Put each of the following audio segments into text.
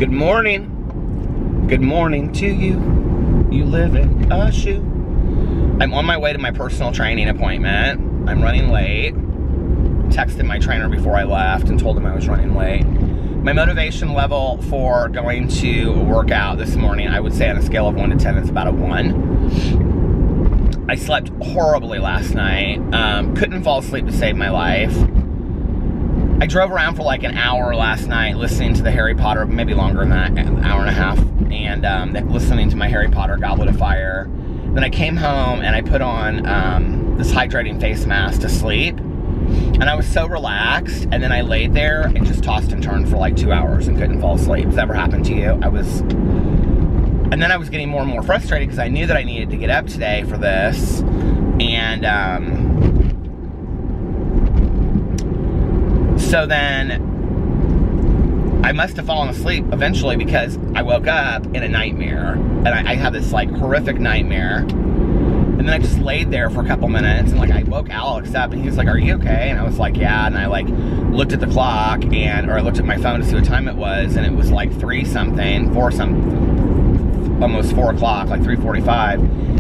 Good morning. Good morning to you. You live in a shoe. I'm on my way to my personal training appointment. I'm running late. Texted my trainer before I left and told him I was running late. My motivation level for going to work out this morning, I would say on a scale of 1 to 10, it's about a 1. I slept horribly last night. Couldn't fall asleep to save my life. I drove around for like an hour last night listening to the Harry Potter, maybe longer than that, an hour and a half, and listening to my Harry Potter Goblet of Fire. Then I came home and I put on this hydrating face mask to sleep. And I was so relaxed, and then I laid there and just tossed and turned for like 2 hours and couldn't fall asleep. Has that ever happened to you? And then I was getting more and more frustrated because I knew that I needed to get up today for this. And so then I must have fallen asleep eventually because I woke up in a nightmare. And I had this like horrific nightmare. And then I just laid there for a couple minutes and like I woke Alex up and he was like, "Are you okay?" And I was like, "Yeah." And I like looked at the clock or I looked at my phone to see what time it was, and it was like 4 something, almost 4 o'clock, like 3:45.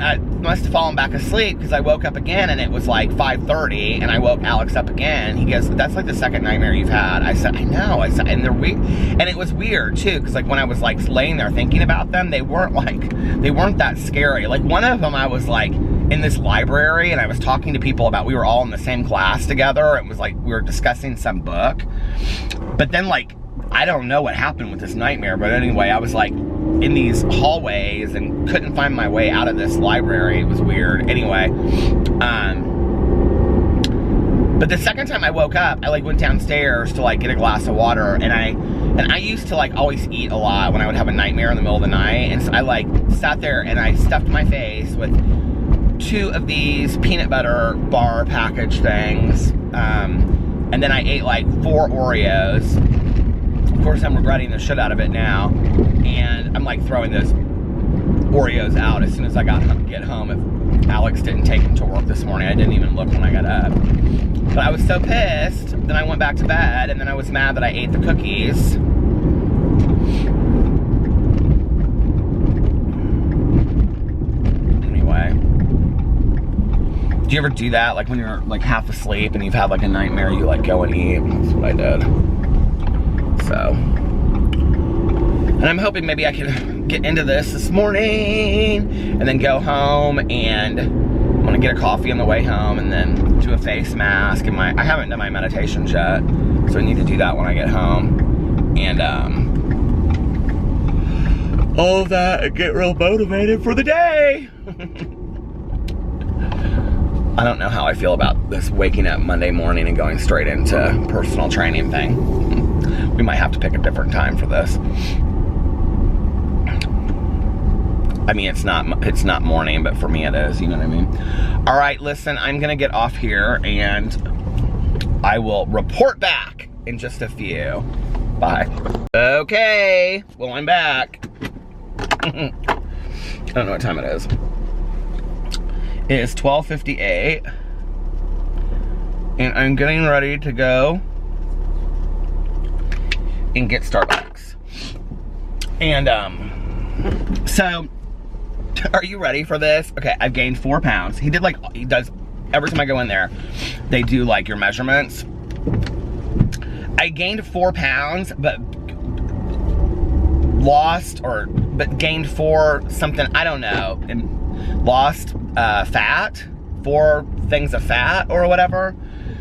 I must have fallen back asleep because I woke up again and it was like 5:30 and I woke Alex up again. He goes, "That's like the second nightmare you've had." I said, "I know." I said, and they're weird. And it was weird too because like when I was like laying there thinking about them, they weren't that scary. Like one of them I was like in this library and I was talking to people about, we were all in the same class together. It was like we were discussing some book. But then like, I don't know what happened with this nightmare, but anyway, I was like in these hallways and couldn't find my way out of this library. It was weird. Anyway, but the second time I woke up, I like went downstairs to like get a glass of water, and I used to like always eat a lot when I would have a nightmare in the middle of the night, and so I like sat there and I stuffed my face with 2 of these peanut butter bar package things, and then I ate like 4 Oreos. Of course, I'm regretting the shit out of it now, and I'm like throwing those Oreos out as soon as I get home. If Alex didn't take them to work this morning, I didn't even look when I got up. But I was so pissed, then I went back to bed, and then I was mad that I ate the cookies. Anyway, do you ever do that? Like when you're like half asleep and you've had like a nightmare, you like go and eat? That's what I did. So, and I'm hoping maybe I can get into this morning and then go home, and I'm gonna get a coffee on the way home and then do a face mask. And I haven't done my meditations yet, so I need to do that when I get home. And all of that, and get real motivated for the day. I don't know how I feel about this waking up Monday morning and going straight into personal training thing. We might have to pick a different time for this. I mean, it's not morning, but for me it is, you know what I mean? All right, listen, I'm gonna get off here and I will report back in just a few. Bye. Okay, well, I'm back. I don't know what time it is. It is 12:58 and I'm getting ready to go and get Starbucks. And so are you ready for this? Okay, I've gained 4 pounds. He does every time I go in there, they do like your measurements. I gained 4 pounds, but gained 4 something, I don't know, and lost fat, 4 things of fat or whatever.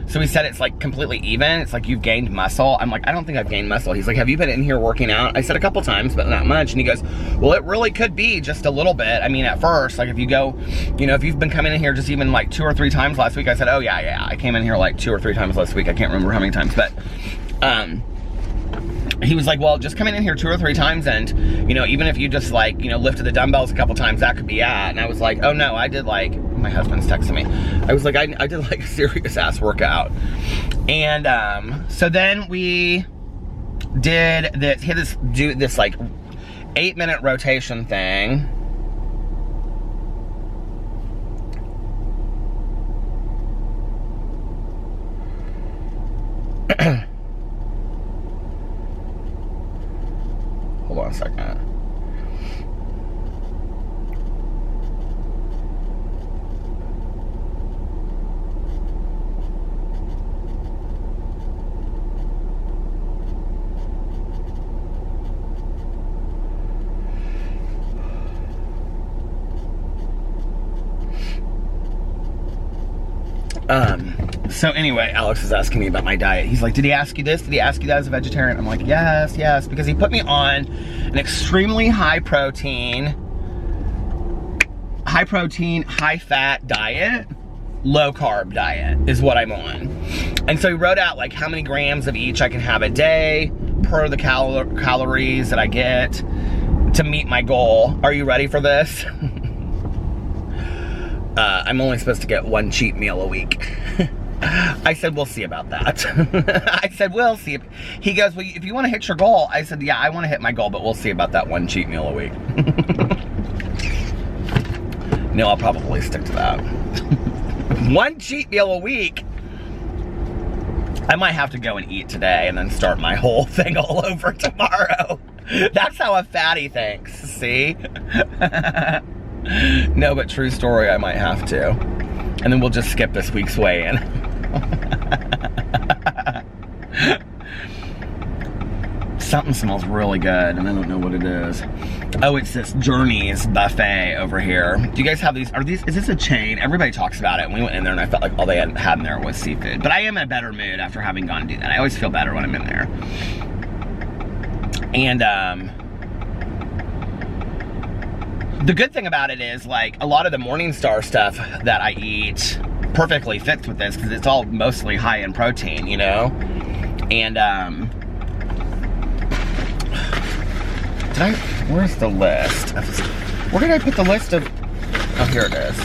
So he said it's like completely even. It's like you've gained muscle. I'm like, I don't think I've gained muscle. He's like, have you been in here working out? I said a couple times, but not much. And he goes, well, it really could be just a little bit. I mean, at first, like if you go, you know, if you've been coming in here just even like 2 or 3 times last week. I said, oh yeah, I came in here like 2 or 3 times last week. I can't remember how many times, but he was like, well, just coming in here 2 or 3 times, and you know, even if you just like, you know, lifted the dumbbells a couple times, that could be at. And I was like, oh no, I did like, my husband's texting me. I was like, I did like a serious ass workout. And so then we did this like 8-minute rotation thing. Hold on a second. So anyway, Alex is asking me about my diet. He's like, did he ask you this? Did he ask you that as a vegetarian? I'm like, yes, because he put me on an extremely high protein, high fat diet, low carb diet is what I'm on. And so he wrote out like how many grams of each I can have a day per the calories that I get to meet my goal. Are you ready for this? I'm only supposed to get 1 cheat meal a week. I said, we'll see about that. I said, we'll see. He goes, well, if you want to hit your goal. I said, yeah, I want to hit my goal, but we'll see about that 1 cheat meal a week. No, I'll probably stick to that. 1 cheat meal a week. I might have to go and eat today and then start my whole thing all over tomorrow. That's how a fatty thinks, see? No, but true story, I might have to. And then we'll just skip this week's weigh-in. Something smells really good, and I don't know what it is. Oh, it's this Journey's buffet over here. Do you guys have these? Is this a chain? Everybody talks about it, and we went in there and I felt like all they had in there was seafood. But I am in a better mood after having gone to do that. I always feel better when I'm in there. And, the good thing about it is, like, a lot of the Morningstar stuff that I eat perfectly fits with this because it's all mostly high in protein, you know? And, where's the list? Where did I put the list of, oh, here it is.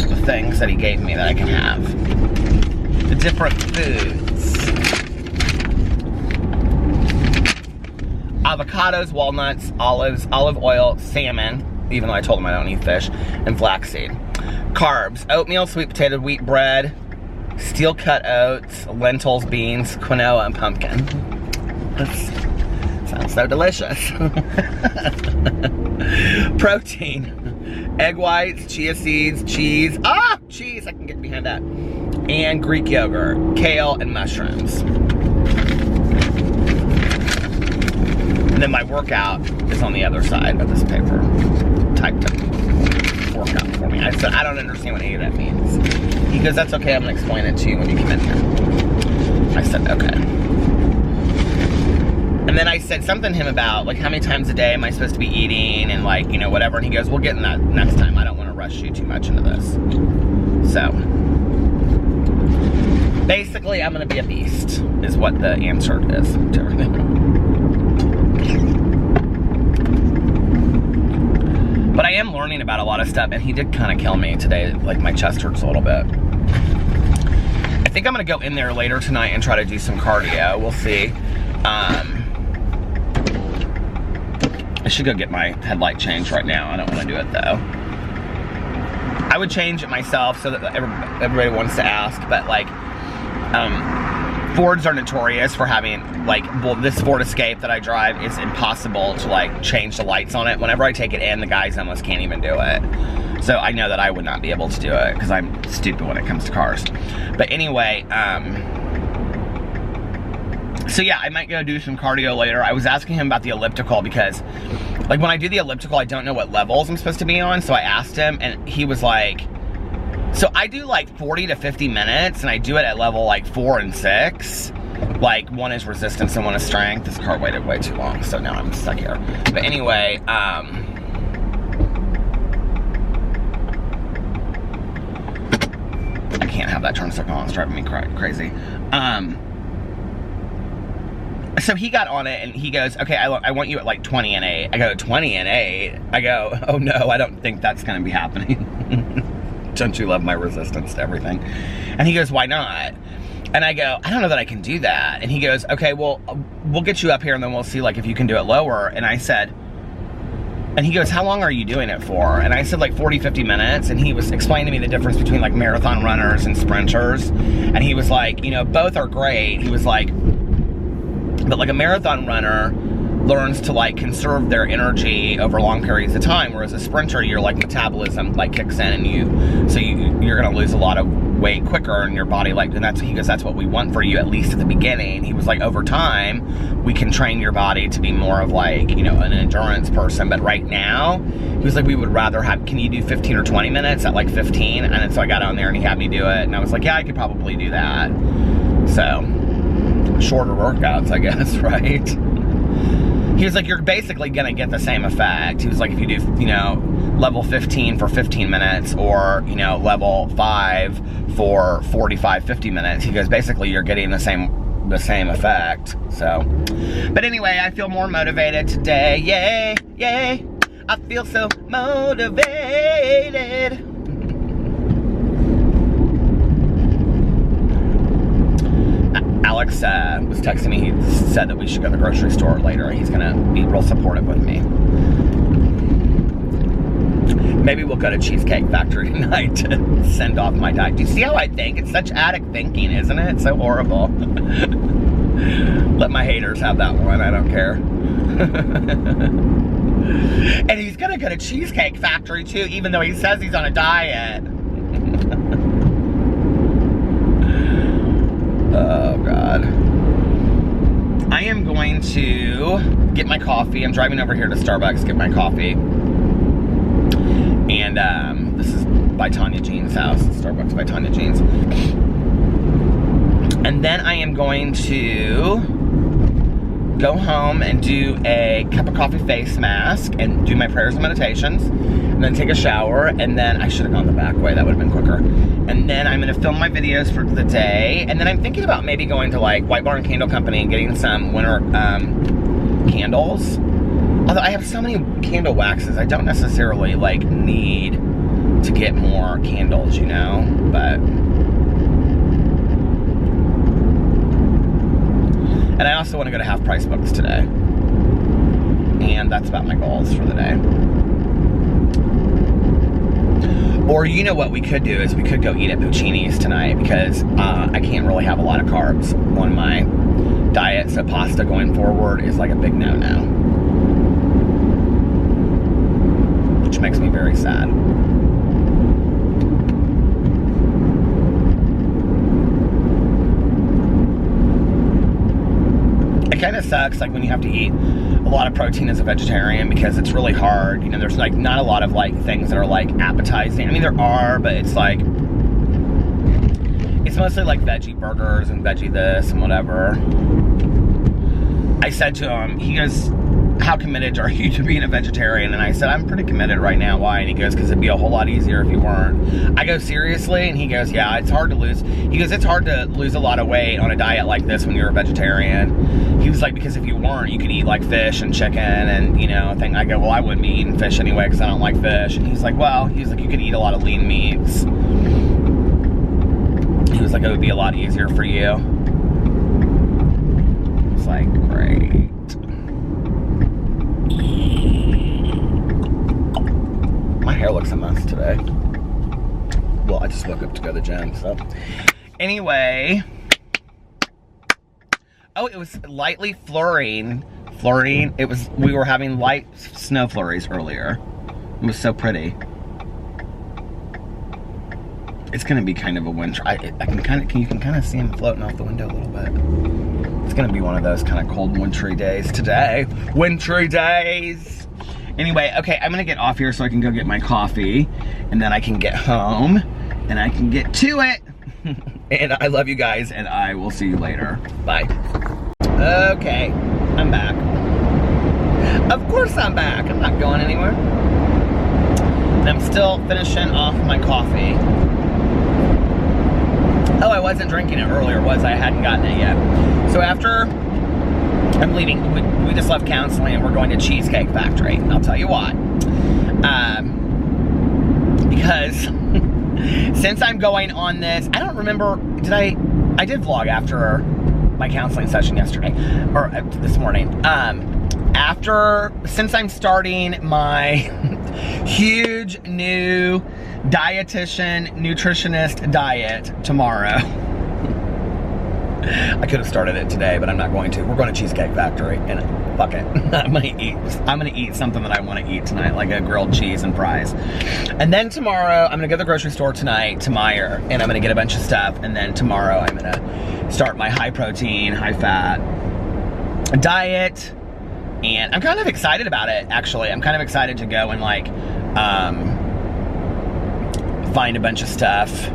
The things that he gave me that I can have. The different foods. Avocados, walnuts, olives, olive oil, salmon, even though I told him I don't eat fish, and flaxseed. Carbs, oatmeal, sweet potato, wheat bread, steel cut oats, lentils, beans, quinoa, and pumpkin. That sounds so delicious. Protein, egg whites, chia seeds, cheese, cheese, I can get behind that, and Greek yogurt, kale, and mushrooms. And then my workout is on the other side of this paper. Typed up workout for me. I said, I don't understand what any of that means. He goes, that's okay, I'm gonna explain it to you when you come in here. I said, okay. And then I said something to him about, like, how many times a day am I supposed to be eating and, like, you know, whatever. And he goes, we'll get in that next time. I don't want to rush you too much into this. So, basically, I'm gonna be a beast, is what the answer is to everything. But I am learning about a lot of stuff, and he did kind of kill me today. Like, my chest hurts a little bit. I think I'm gonna go in there later tonight and try to do some cardio. We'll see. I should go get my headlight changed right now. I don't want to do it though. I would change it myself so that everybody wants to ask, but like, Fords are notorious for having, like, well, this Ford Escape that I drive is impossible to, like, change the lights on it. Whenever I take it in, the guys almost can't even do it. So I know that I would not be able to do it because I'm stupid when it comes to cars. But anyway, so yeah, I might go do some cardio later. I was asking him about the elliptical because, like, when I do the elliptical, I don't know what levels I'm supposed to be on. So I asked him, and he was like, so I do like 40 to 50 minutes, and I do it at level like 4 and 6. Like, one is resistance and one is strength. This car waited way too long, so now I'm stuck here. But anyway, I can't have that turn signal on. It's driving me crazy. So he got on it, and he goes, okay, I want you at like 20 and 8. I go, 20 and 8? I go, oh no, I don't think that's gonna be happening. Don't you love my resistance to everything? And he goes, why not? And I go, I don't know that I can do that. And he goes, okay, well, we'll get you up here and then we'll see, like, if you can do it lower. And I said, and he goes, how long are you doing it for? And I said, like 40, 50 minutes. And he was explaining to me the difference between, like, marathon runners and sprinters. And he was like, you know, both are great. He was like, But like a marathon runner learns to like conserve their energy over long periods of time, whereas a sprinter, your like metabolism like kicks in, and you're gonna lose a lot of weight quicker in your body. Like, and he goes, that's what we want for you, at least at the beginning. He was like, over time we can train your body to be more of like, you know, an endurance person, but right now he was like, we would rather have, can you do 15 or 20 minutes at like 15? And then so I got on there and he had me do it, and I was like, yeah, I could probably do that. So shorter workouts, I guess, right? He was like, you're basically gonna get the same effect. He was like, if you do, you know, level 15 for 15 minutes, or, you know, level 5 for 45, 50 minutes, he goes, basically you're getting the same effect. So, but anyway, I feel more motivated today. Yay, yay, I feel so motivated. Alex was texting me. He said that we should go to the grocery store later. He's gonna be real supportive with me. Maybe we'll go to Cheesecake Factory tonight to send off my diet. Do you see how I think? It's such addict thinking, isn't it? It's so horrible. Let my haters have that one. I don't care. And he's gonna go to Cheesecake Factory too, even though he says he's on a diet. Oh, God. I am going to get my coffee. I'm driving over here to Starbucks to get my coffee. And this is by Tanya Jean's house. Starbucks by Tanya Jean's. And then I am going to go home and do a cup of coffee face mask and do my prayers and meditations. And then take a shower. And then I should have gone the back way. That would have been quicker. And then I'm gonna film my videos for the day. And then I'm thinking about maybe going to like White Barn Candle Company and getting some winter candles. Although I have so many candle waxes, I don't necessarily like need to get more candles, you know, but. And I also want to go to Half Price Books today. And that's about my goals for the day. Or you know what we could do is we could go eat at Puccini's tonight, because I can't really have a lot of carbs on my diet, so pasta going forward is like a big no-no. Which makes me very sad. It kind of sucks like when you have to eat a lot of protein as a vegetarian, because it's really hard. You know, there's like not a lot of like things that are like appetizing. I mean, there are, but it's like, it's mostly like veggie burgers and veggie this and whatever. I said to him, he goes, how committed are you to being a vegetarian? And I said, I'm pretty committed right now. Why? And he goes, because it'd be a whole lot easier if you weren't. I go, seriously? And he goes, yeah, it's hard to lose. He goes, it's hard to lose a lot of weight on a diet like this when you're a vegetarian. He was like, because if you weren't, you could eat like fish and chicken and, you know, thing. I go, well, I wouldn't be eating fish anyway because I don't like fish. And he's like, well, he's like, you could eat a lot of lean meats. He was like, it would be a lot easier for you. It's like, great. My hair looks a mess today. Well, I just woke up to go to the gym, so. Anyway. Oh, it was lightly flurrying. It was, we were having light snow flurries earlier. It was so pretty. It's gonna be kind of a winter. You can kind of see them floating off the window a little bit. It's gonna be one of those kind of cold wintry days today. Wintry days. Anyway, okay, I'm gonna get off here so I can go get my coffee, and then I can get home and I can get to it. And I love you guys, and I will see you later. Bye. Okay, I'm back. Of course I'm back. I'm not going anywhere. And I'm still finishing off my coffee. Oh, I wasn't drinking it earlier, was I? I hadn't gotten it yet. So after I'm leaving, we just left counseling and we're going to Cheesecake Factory. I'll tell you why. Because since I'm going on this, I don't remember, I did vlog after my counseling session yesterday, or this morning. Since I'm starting my huge new dietitian, nutritionist diet tomorrow. I could have started it today, but I'm not going to. We're going to Cheesecake Factory, and fuck it. I'm gonna eat something that I want to eat tonight, like a grilled cheese and fries. And then tomorrow, I'm gonna go to the grocery store tonight to Meijer, and I'm gonna get a bunch of stuff. And then tomorrow, I'm gonna start my high protein, high fat diet. And I'm kind of excited about it, actually. I'm kind of excited to go and like find a bunch of stuff.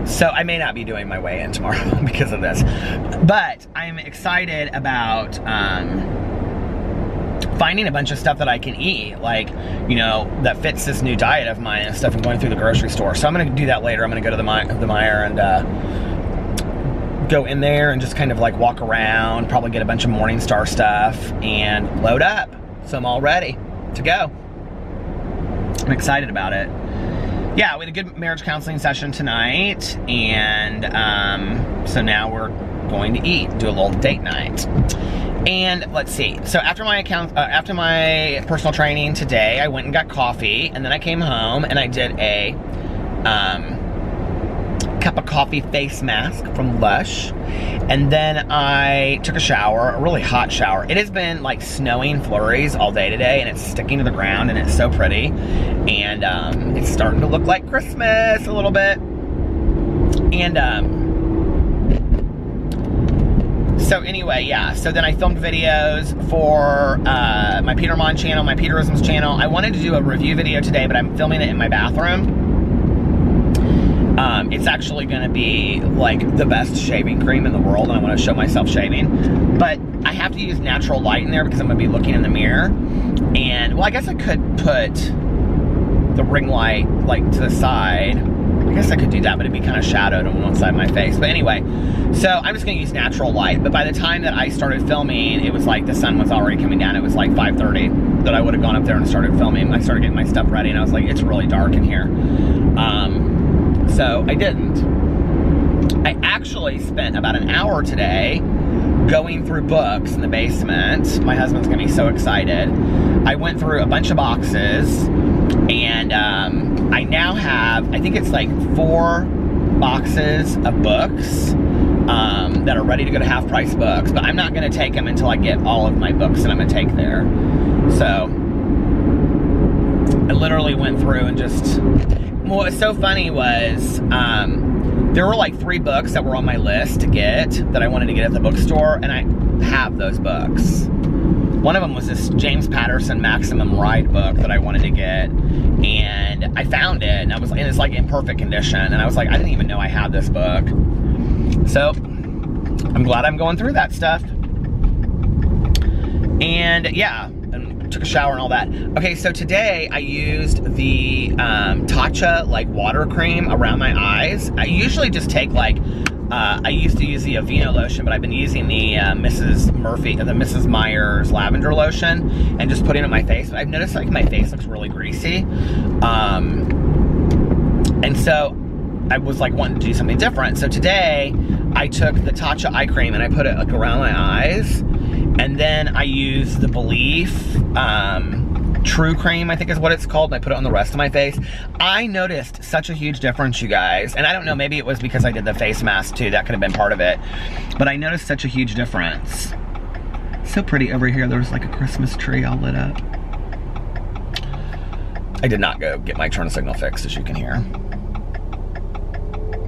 So I may not be doing my weigh-in tomorrow because of this. But I'm excited about finding a bunch of stuff that I can eat, like, you know, that fits this new diet of mine and stuff, and going through the grocery store. So I'm gonna do that later. I'm gonna go to the Meijer and go in there and just kind of like walk around, probably get a bunch of Morningstar stuff and load up. So I'm all ready to go. I'm excited about it. Yeah, we had a good marriage counseling session tonight, and so now we're going to eat, do a little date night. And let's see, so after my personal training today, I went and got coffee, and then I came home and I did a cup of coffee face mask from Lush, and then I took a shower, a really hot shower. It has been like snowing flurries all day today, and it's sticking to the ground, and it's so pretty, and it's starting to look like Christmas a little bit. And so anyway, yeah, so then I filmed videos for my Peter Monn channel, my Peterisms channel. I wanted to do a review video today, but I'm filming it in my bathroom. It's actually going to be like the best shaving cream in the world, and I want to show myself shaving. But I have to use natural light in there because I'm going to be looking in the mirror. And, well, I guess I could put the ring light like to the side. I guess I could do that, but it'd be kind of shadowed on one side of my face. But anyway, so I'm just going to use natural light. But by the time that I started filming, it was like the sun was already coming down. It was like 5:30 that I would have gone up there and started filming. I started getting my stuff ready, and I was like, it's really dark in here. So I didn't. I actually spent about an hour today going through books in the basement. My husband's gonna be so excited. I went through a bunch of boxes, and I now have, I think it's like 4 boxes of books that are ready to go to Half Price Books, but I'm not gonna take them until I get all of my books that I'm gonna take there. So I literally went through and just, what was so funny was, there were like 3 books that were on my list to get, that I wanted to get at the bookstore, and I have those books. One of them was this James Patterson Maximum Ride book that I wanted to get, and I found it, and it's like in perfect condition, and I was like, I didn't even know I had this book. So, I'm glad I'm going through that stuff. And yeah, took a shower and all that. Okay, so today I used the Tatcha like water cream around my eyes. I usually just take like, I used to use the Aveeno lotion, but I've been using the Mrs. Meyer's lavender lotion and just putting it on my face. But I've noticed like my face looks really greasy. And so I was like wanting to do something different. So today I took the Tatcha eye cream and I put it like around my eyes. And then I used the Belief True Cream, I think is what it's called, and I put it on the rest of my face. I noticed such a huge difference, you guys. And I don't know, maybe it was because I did the face mask too. That could have been part of it. But I noticed such a huge difference. So pretty over here. There's like a Christmas tree all lit up. I did not go get my turn signal fixed, as you can hear.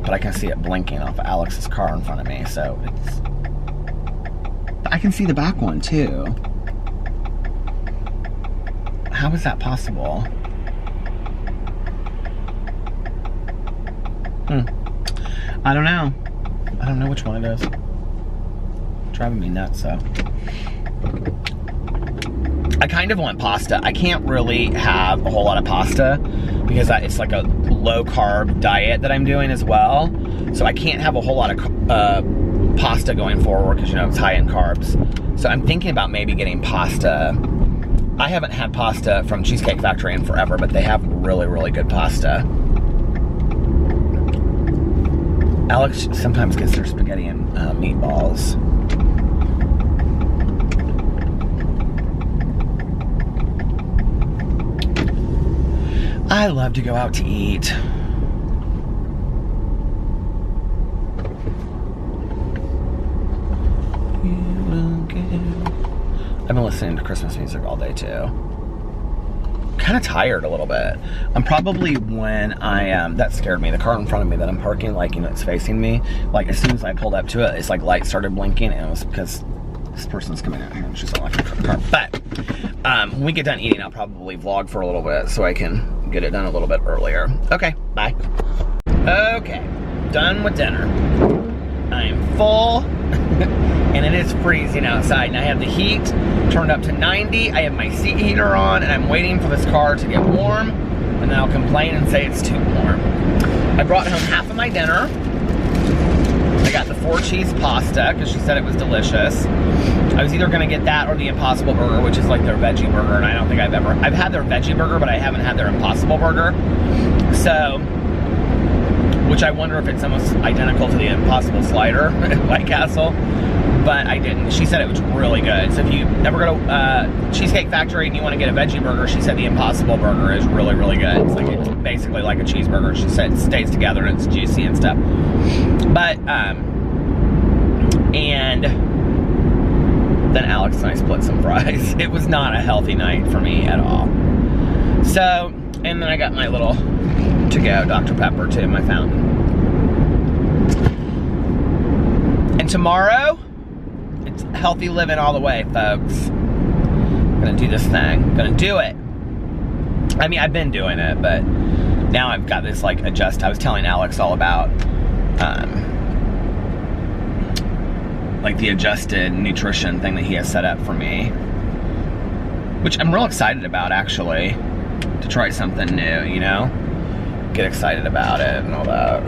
But I can see it blinking off of Alex's car in front of me, so it's... I can see the back one too. How is that possible? I don't know. I don't know which one it is. Driving me nuts, so. I kind of want pasta. I can't really have a whole lot of pasta because it's like a low carb diet that I'm doing as well. So I can't have a whole lot of pasta going forward because, you know, it's high in carbs. So I'm thinking about maybe getting pasta. I haven't had pasta from Cheesecake Factory in forever, but they have really, really good pasta. Alex sometimes gets their spaghetti and meatballs. I love to go out to eat. I've been listening to Christmas music all day too. Kind of tired a little bit. I'm probably when that scared me. The car in front of me that I'm parking, like, you know, it's facing me. Like, as soon as I pulled up to it, it's like lights started blinking, and it was because this person's coming out here and she's not like a car. But when we get done eating, I'll probably vlog for a little bit so I can get it done a little bit earlier. Okay, bye. Okay, done with dinner. I'm full. And it is freezing outside, and I have the heat turned up to 90. I have my seat heater on, and I'm waiting for this car to get warm, and then I'll complain and say it's too warm. I brought home half of my dinner. I got the 4-cheese pasta because she said it was delicious. I was either going to get that or the Impossible Burger, which is like their veggie burger, and I don't think I've had their veggie burger, but I haven't had their Impossible Burger. So, which I wonder if it's almost identical to the Impossible Slider at White Castle, but I didn't. She said it was really good. So if you ever go to Cheesecake Factory and you want to get a veggie burger, she said the Impossible Burger is really, really good. It's basically like a cheeseburger. She said it stays together and it's juicy and stuff. But, and then Alex and I split some fries. It was not a healthy night for me at all. So, and then I got my little to-go Dr. Pepper too, my fountain. And tomorrow, it's healthy living all the way, folks. I'm gonna do this thing. Gonna do it. I mean, I've been doing it, but now I've got this like adjust. I was telling Alex all about like the adjusted nutrition thing that he has set up for me, which I'm real excited about, actually, to try something new, you know? Get excited about it and all that.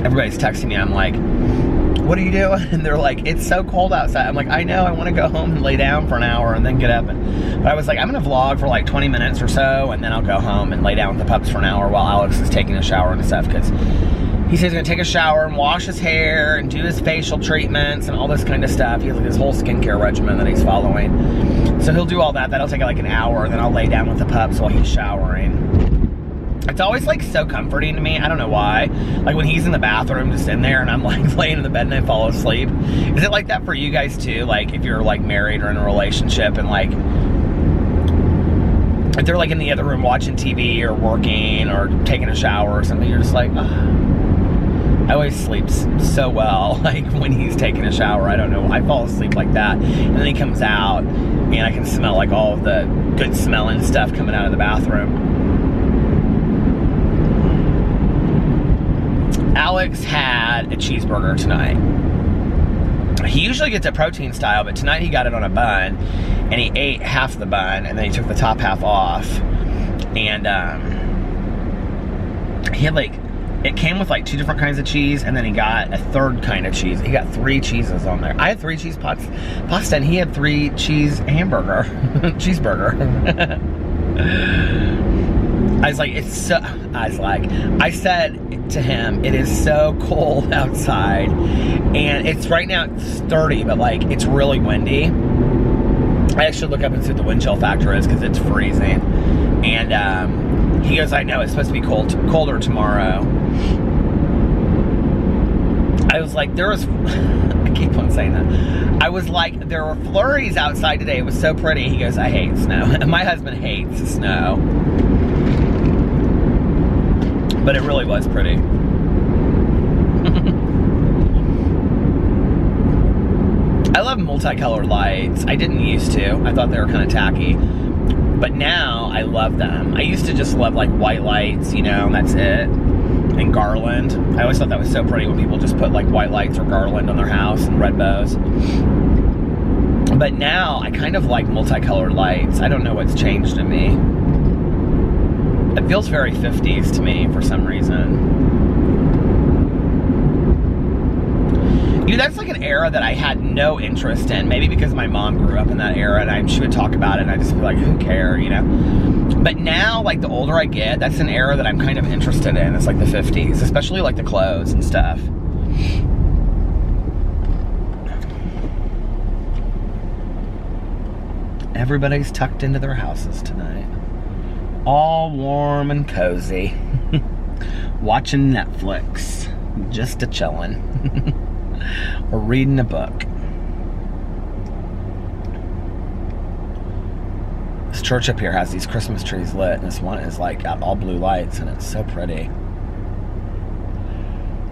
Everybody's texting me. I'm like, what are you doing? And they're like, it's so cold outside. I'm like, I know, I want to go home and lay down for an hour and then get up. But I was like, I'm going to vlog for like 20 minutes or so, and then I'll go home and lay down with the pups for an hour while Alex is taking a shower and stuff, because he says he's going to take a shower and wash his hair and do his facial treatments and all this kind of stuff. He has like this whole skincare regimen that he's following. So he'll do all that. That'll take like an hour, and then I'll lay down with the pups while he's showering. It's always like so comforting to me. I don't know why. Like when he's in the bathroom just in there and I'm like laying in the bed and I fall asleep. Is it like that for you guys too? Like if you're like married or in a relationship and like if they're like in the other room watching TV or working or taking a shower or something, you're just like, oh. I always sleep so well, like when he's taking a shower. I don't know. I fall asleep like that. And then he comes out and I can smell like all of the good smelling stuff coming out of the bathroom. Alex had a cheeseburger tonight. He usually gets a protein style, but tonight he got it on a bun, and he ate half the bun, and then he took the top half off, and he had like, it came with like 2 different kinds of cheese, and then he got a 3rd kind of cheese. He got 3 cheeses on there. I had 3 cheese pasta, and he had 3 cheese hamburger, cheeseburger. I said to him, it is so cold outside, and it's right now it's 30, but like it's really windy. I actually look up and see what the wind chill factor is because it's freezing. And he goes, I know it's supposed to be colder tomorrow. I was like, there was, I keep on saying that. I was like, there were flurries outside today. It was so pretty. He goes, I hate snow. My husband hates snow. But it really was pretty. I love multicolored lights. I didn't used to. I thought they were kind of tacky. But now I love them. I used to just love like white lights, you know, and that's it. And garland. I always thought that was so pretty when people just put like white lights or garland on their house and red bows. But now I kind of like multicolored lights. I don't know what's changed in me. It feels very 50s to me for some reason. You know, that's like an era that I had no interest in. Maybe because my mom grew up in that era and she would talk about it and I just be like, who cares, you know? But now, like the older I get, that's an era that I'm kind of interested in. It's like the 50s, especially like the clothes and stuff. Everybody's tucked into their houses tonight. All warm and cozy. Watching Netflix. Just a chillin'. We're reading a book. This church up here has these Christmas trees lit, and this one is like got all blue lights, and it's so pretty.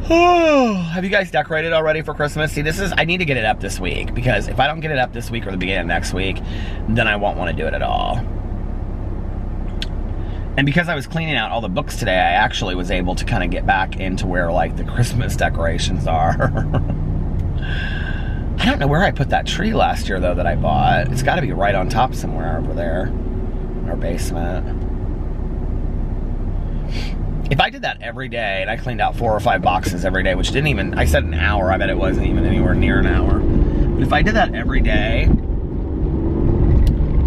Have you guys decorated already for Christmas? See, I need to get it up this week, because if I don't get it up this week or the beginning of next week, then I won't want to do it at all. And because I was cleaning out all the books today, I actually was able to kind of get back into where like the Christmas decorations are. I don't know where I put that tree last year though that I bought. It's got to be right on top somewhere over there in our basement. If I did that every day and I cleaned out 4 or 5 boxes every day, which didn't even, I said an hour, I bet it wasn't even anywhere near an hour. But if I did that every day,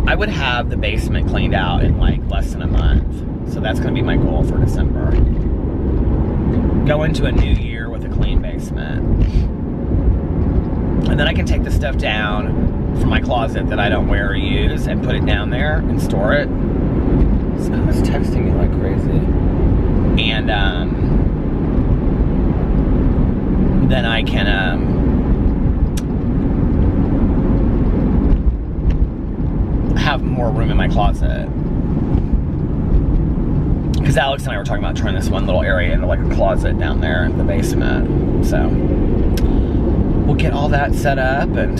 I would have the basement cleaned out in like less than a month. So that's going to be my goal for December. Go into a new year with a clean basement. And then I can take the stuff down from my closet that I don't wear or use and put it down there and store it. Someone's texting me like crazy. And then I can have more room in my closet. Because Alex and I were talking about turning this one little area into like a closet down there in the basement. So we'll get all that set up, and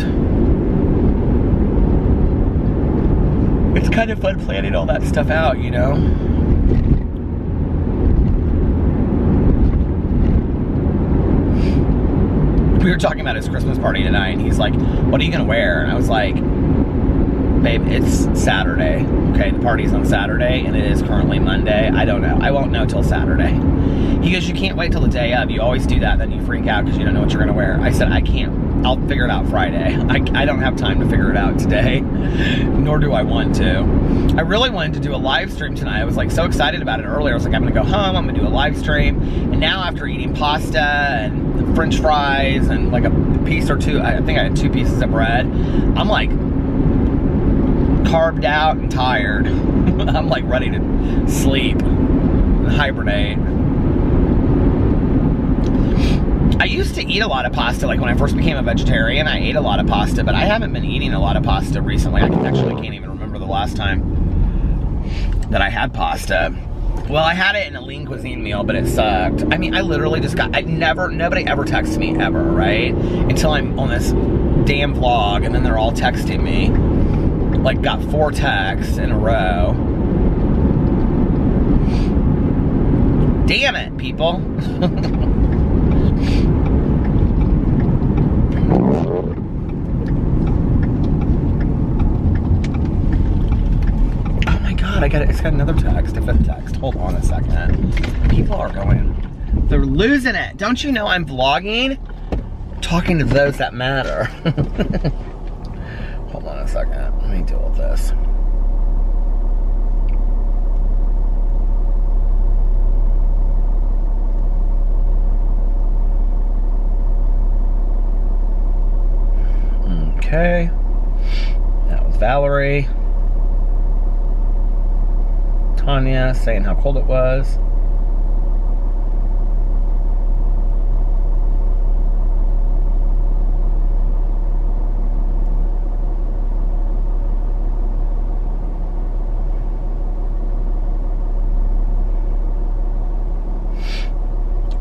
it's kind of fun planning all that stuff out, you know? We were talking about his Christmas party tonight, and he's like, what are you gonna wear? And I was like, babe, it's Saturday. Okay, the party's on Saturday, and it is currently Monday. I don't know. I won't know till Saturday. He goes, you can't wait till the day of. You always do that, then you freak out because you don't know what you're gonna wear. I said, I can't. I'll figure it out Friday. I don't have time to figure it out today, nor do I want to. I really wanted to do a live stream tonight. I was like so excited about it earlier. I was like, I'm gonna go home, I'm gonna do a live stream. And now after eating pasta and French fries and like a piece or two, I think I had 2 pieces of bread, I'm like carved out and tired. I'm like ready to sleep and hibernate. I used to eat a lot of pasta, like when I first became a vegetarian, I ate a lot of pasta, but I haven't been eating a lot of pasta recently. I can't even remember the last time that I had pasta. Well, I had it in a lean cuisine meal, but it sucked. I mean, I literally just got, nobody ever texts me ever, right? Until I'm on this damn vlog, and then they're all texting me. Like, got 4 texts in a row. Damn it, people. It's got another text, a 5th text. Hold on a second. People are they're losing it. Don't you know I'm vlogging? I'm talking to those that matter. Hold on a second. Let me deal with this. Okay. That was Valerie. Tanya saying how cold it was.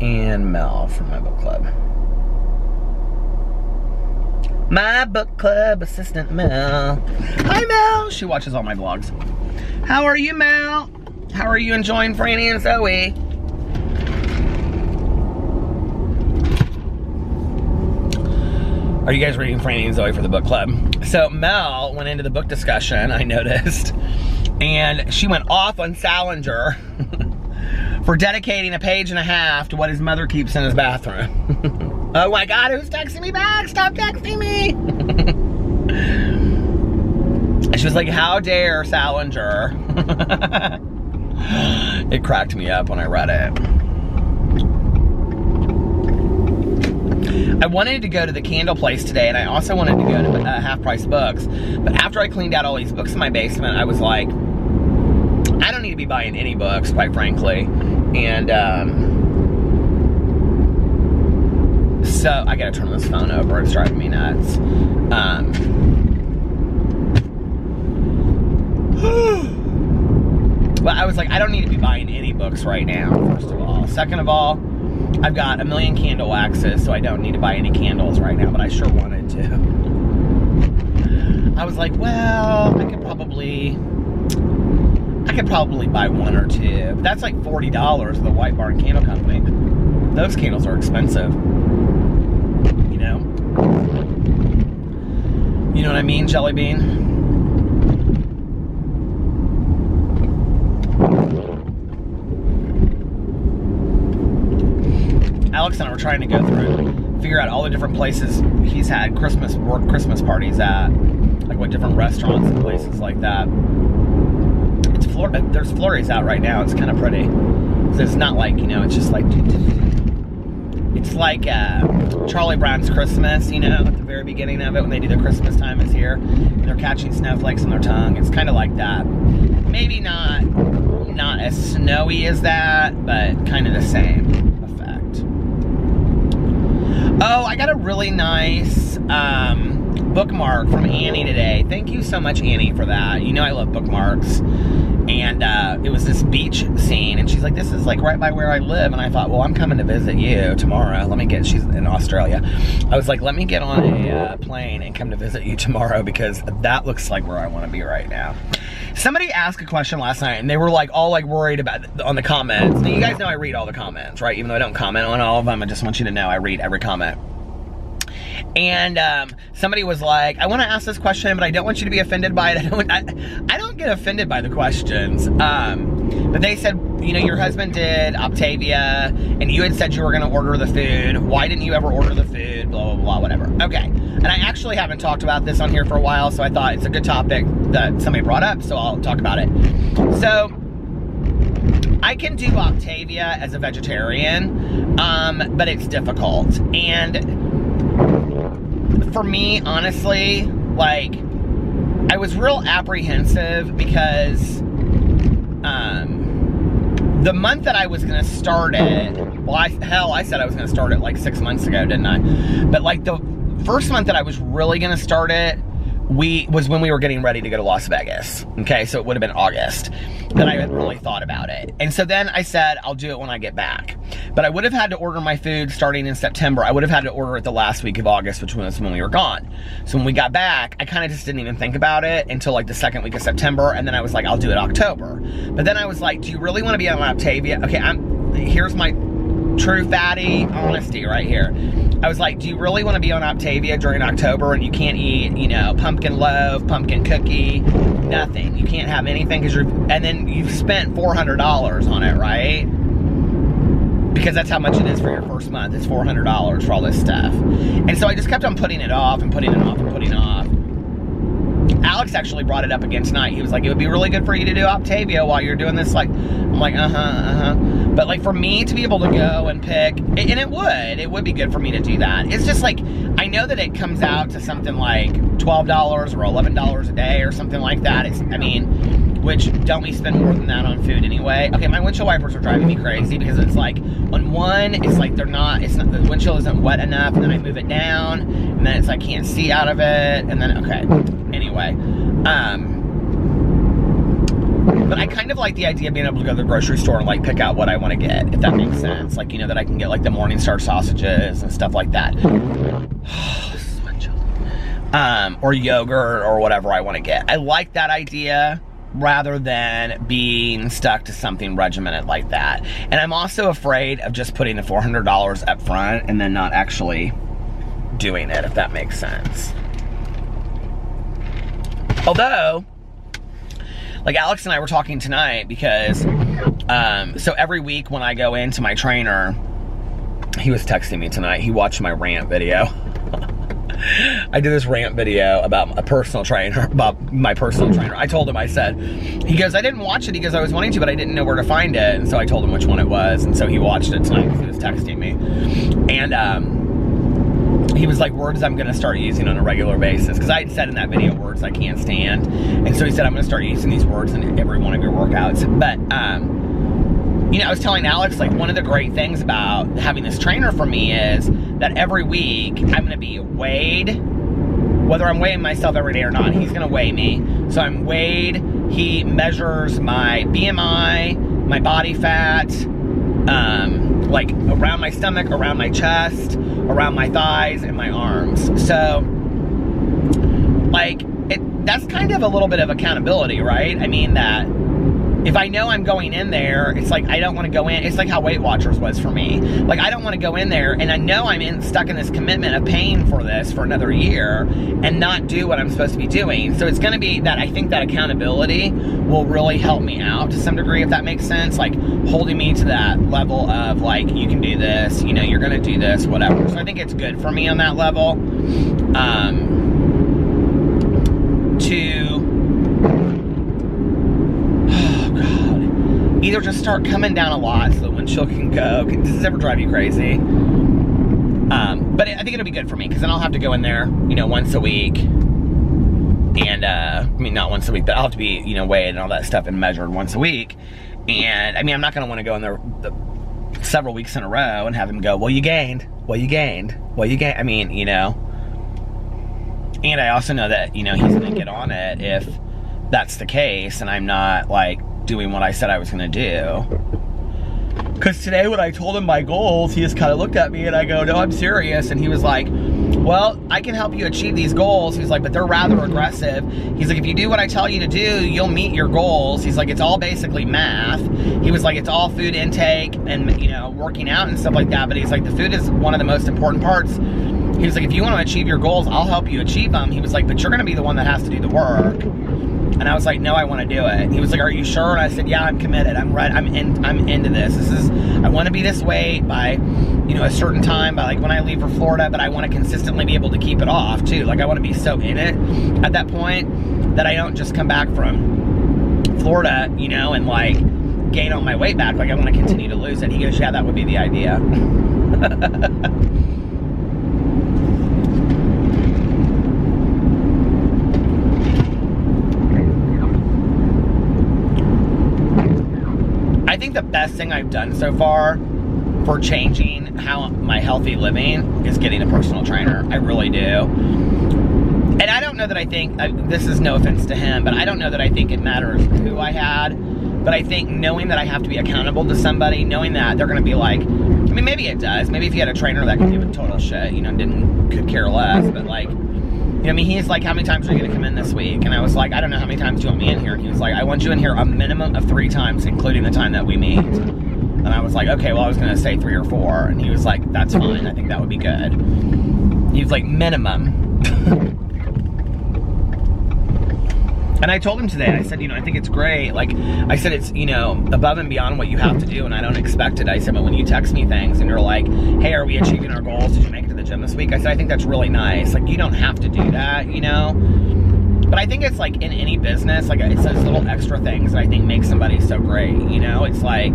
And Mel from my book club. My book club assistant Mel. Hi Mel! She watches all my vlogs. How are you, Mel? How are you enjoying Franny and Zoe? Are you guys reading Franny and Zoe for the book club? So Mel went into the book discussion, I noticed, and she went off on Salinger for dedicating a page and a half to what his mother keeps in his bathroom. Oh my God, who's texting me back? Stop texting me! She was like, how dare Salinger? It cracked me up when I read it. I wanted to go to the candle place today, and I also wanted to go to Half Price Books. But after I cleaned out all these books in my basement, I was like, I don't need to be buying any books, quite frankly. And So I gotta turn this phone over. It's driving me nuts. But I was like, I don't need to be buying any books right now, first of all. Second of all, I've got 1 million candle waxes, so I don't need to buy any candles right now, but I sure wanted to. I was like, well, I could probably buy 1 or 2. But that's like $40 at the White Barn Candle Company. Those candles are expensive. You know? You know what I mean, Jelly Bean? Alex and I were trying to go through, figure out all the different places he's had Christmas parties at, like what different restaurants and places like that. There's Flurries out right now. It's kind of pretty. So it's not like, you know, it's just like, it's like Charlie Brown's Christmas, you know, at the very beginning of it when they do the Christmas time is here, and they're catching snowflakes on their tongue. It's kind of like that. Maybe not as snowy as that, but kind of the same effect. Oh, I got a really nice bookmark from Annie today. Thank you so much, Annie, for that. You know I love bookmarks. And it was this beach scene, and she's like, this is like right by where I live. And I thought, well, I'm coming to visit you tomorrow. She's in Australia. I was like, let me get on a plane and come to visit you tomorrow, because that looks like where I want to be right now. Somebody asked a question last night, and they were like all like worried about on the comments. Now, you guys know I read all the comments, right? Even though I don't comment on all of them, I just want you to know I read every comment. And somebody was like, I want to ask this question, but I don't want you to be offended by it. I don't get offended by the questions. But they said, you know, your husband did Octavia, and you had said you were going to order the food. Why didn't you ever order the food? Blah, blah, blah, whatever. Okay. And I actually haven't talked about this on here for a while, so I thought it's a good topic that somebody brought up, so I'll talk about it. So I can do Octavia as a vegetarian, but it's difficult. And for me, honestly, like, I was real apprehensive because the month that I was going to start it, well, I said I was going to start it like 6 months ago, didn't I? But like the first month that I was really going to start it was when we were getting ready to go to Las Vegas. Okay, so it would have been August that I had really thought about it. And so then I said, I'll do it when I get back. But I would have had to order my food starting in September. I would have had to order it the last week of August, which was when we were gone. So when we got back, I kind of just didn't even think about it until like the second week of September. And then I was like, I'll do it October. But then I was like, do you really want to be on Octavia? Okay, here's my true fatty honesty right here. I was like, do you really want to be on Octavia during October and you can't eat, you know, pumpkin loaf, pumpkin cookie, nothing. You can't have anything and then you've spent $400 on it, right? Because that's how much it is for your first month. It's $400 for all this stuff. And so I just kept on putting it off and putting it off and putting it off. Alex actually brought it up again tonight. He was like, it would be really good for you to do Octavia while you're doing this. Like, I'm like, But like for me to be able to go and pick, and it would be good for me to do that. It's just like, I know that it comes out to something like $12 or $11 a day or something like that. Which don't we spend more than that on food anyway? Okay, my windshield wipers are driving me crazy because it's like, on one, it's like the windshield isn't wet enough, and then I move it down, and then it's like, can't see out of it, and then, okay, anyway. But I kind of like the idea of being able to go to the grocery store and like pick out what I want to get, if that makes sense. Like, you know, that I can get like the Morningstar sausages and stuff like that. Or yogurt or whatever I want to get. I like that idea, rather than being stuck to something regimented like that. And I'm also afraid of just putting the $400 up front and then not actually doing it, if that makes sense. Although, like Alex and I were talking tonight because, so every week when I go into my trainer, he was texting me tonight, he watched my rant video. I did this rant video about my personal trainer. I told him, I said, he goes, I didn't watch it. He goes, I was wanting to, but I didn't know where to find it. And so I told him which one it was. And so he watched it tonight because he was texting me. And he was like, words I'm going to start using on a regular basis. Because I had said in that video, words I can't stand. And so he said, I'm going to start using these words in every one of your workouts. But, you know, I was telling Alex, like, one of the great things about having this trainer for me is that every week I'm going to be weighed. Whether I'm weighing myself every day or not, he's going to weigh me. So I'm weighed. He measures my BMI, my body fat, like around my stomach, around my chest, around my thighs, and my arms. So, like, that's kind of a little bit of accountability, right? I mean, that if I know I'm going in there, it's like I don't want to go in. It's like how Weight Watchers was for me. Like, I don't want to go in there, and I know I'm stuck in this commitment of paying for this for another year and not do what I'm supposed to be doing. So it's going to be that I think that accountability will really help me out to some degree, if that makes sense. Like, holding me to that level of, like, you can do this, you know, you're going to do this, whatever. So I think it's good for me on that level. Either just start coming down a lot so the windshield can go. Does this ever drive you crazy? But I think it'll be good for me, because then I'll have to go in there, you know, once a week. And, I mean, not once a week, but I'll have to be, you know, weighed and all that stuff and measured once a week. And, I mean, I'm not going to want to go in there several weeks in a row and have him go, well, you gained. Well, you gained. Well, you gained. I mean, you know. And I also know that, you know, he's going to get on it if that's the case and I'm not, like, doing what I said I was going to do. Because today when I told him my goals, he just kind of looked at me and I go, no, I'm serious. And he was like, well, I can help you achieve these goals. He's like, but they're rather aggressive. He's like, if you do what I tell you to do, you'll meet your goals. He's like, it's all basically math. He was like, it's all food intake and, you know, working out and stuff like that. But he's like, the food is one of the most important parts. He was like, if you want to achieve your goals, I'll help you achieve them. He was like, but you're going to be the one that has to do the work. And I was like, no, I want to do it. He was like, are you sure? And I said, yeah, I'm committed. I'm right. I'm into this. I want to be this weight by, you know, a certain time, by like when I leave for Florida, but I want to consistently be able to keep it off too. Like, I want to be so in it at that point that I don't just come back from Florida, you know, and like gain all my weight back. Like, I want to continue to lose it. He goes, yeah, that would be the idea. I think the best thing I've done so far for changing how my healthy living is getting a personal trainer. I really do. And I don't know that I think, this is no offense to him, but I don't know that I think it matters who I had. But I think knowing that I have to be accountable to somebody, knowing that they're going to be like, I mean, maybe it does. Maybe if you had a trainer that could give a total shit, you know, could care less. But like, you know, I mean, he's like, how many times are you going to come in this week? And I was like, I don't know, how many times do you want me in here? And he was like, I want you in here a minimum of 3 times, including the time that we meet. And I was like, okay, well, I was going to say 3 or 4. And he was like, that's fine. I think that would be good. He was like, minimum. And I told him today, I said, you know, I think it's great. Like, I said, it's, you know, above and beyond what you have to do, and I don't expect it. I said, but when you text me things and you're like, hey, are we achieving our goals? Did you make it to the gym this week? I said, I think that's really nice. Like, you don't have to do that, you know? But I think it's like in any business, like, it's those little extra things that I think make somebody so great, you know? It's like,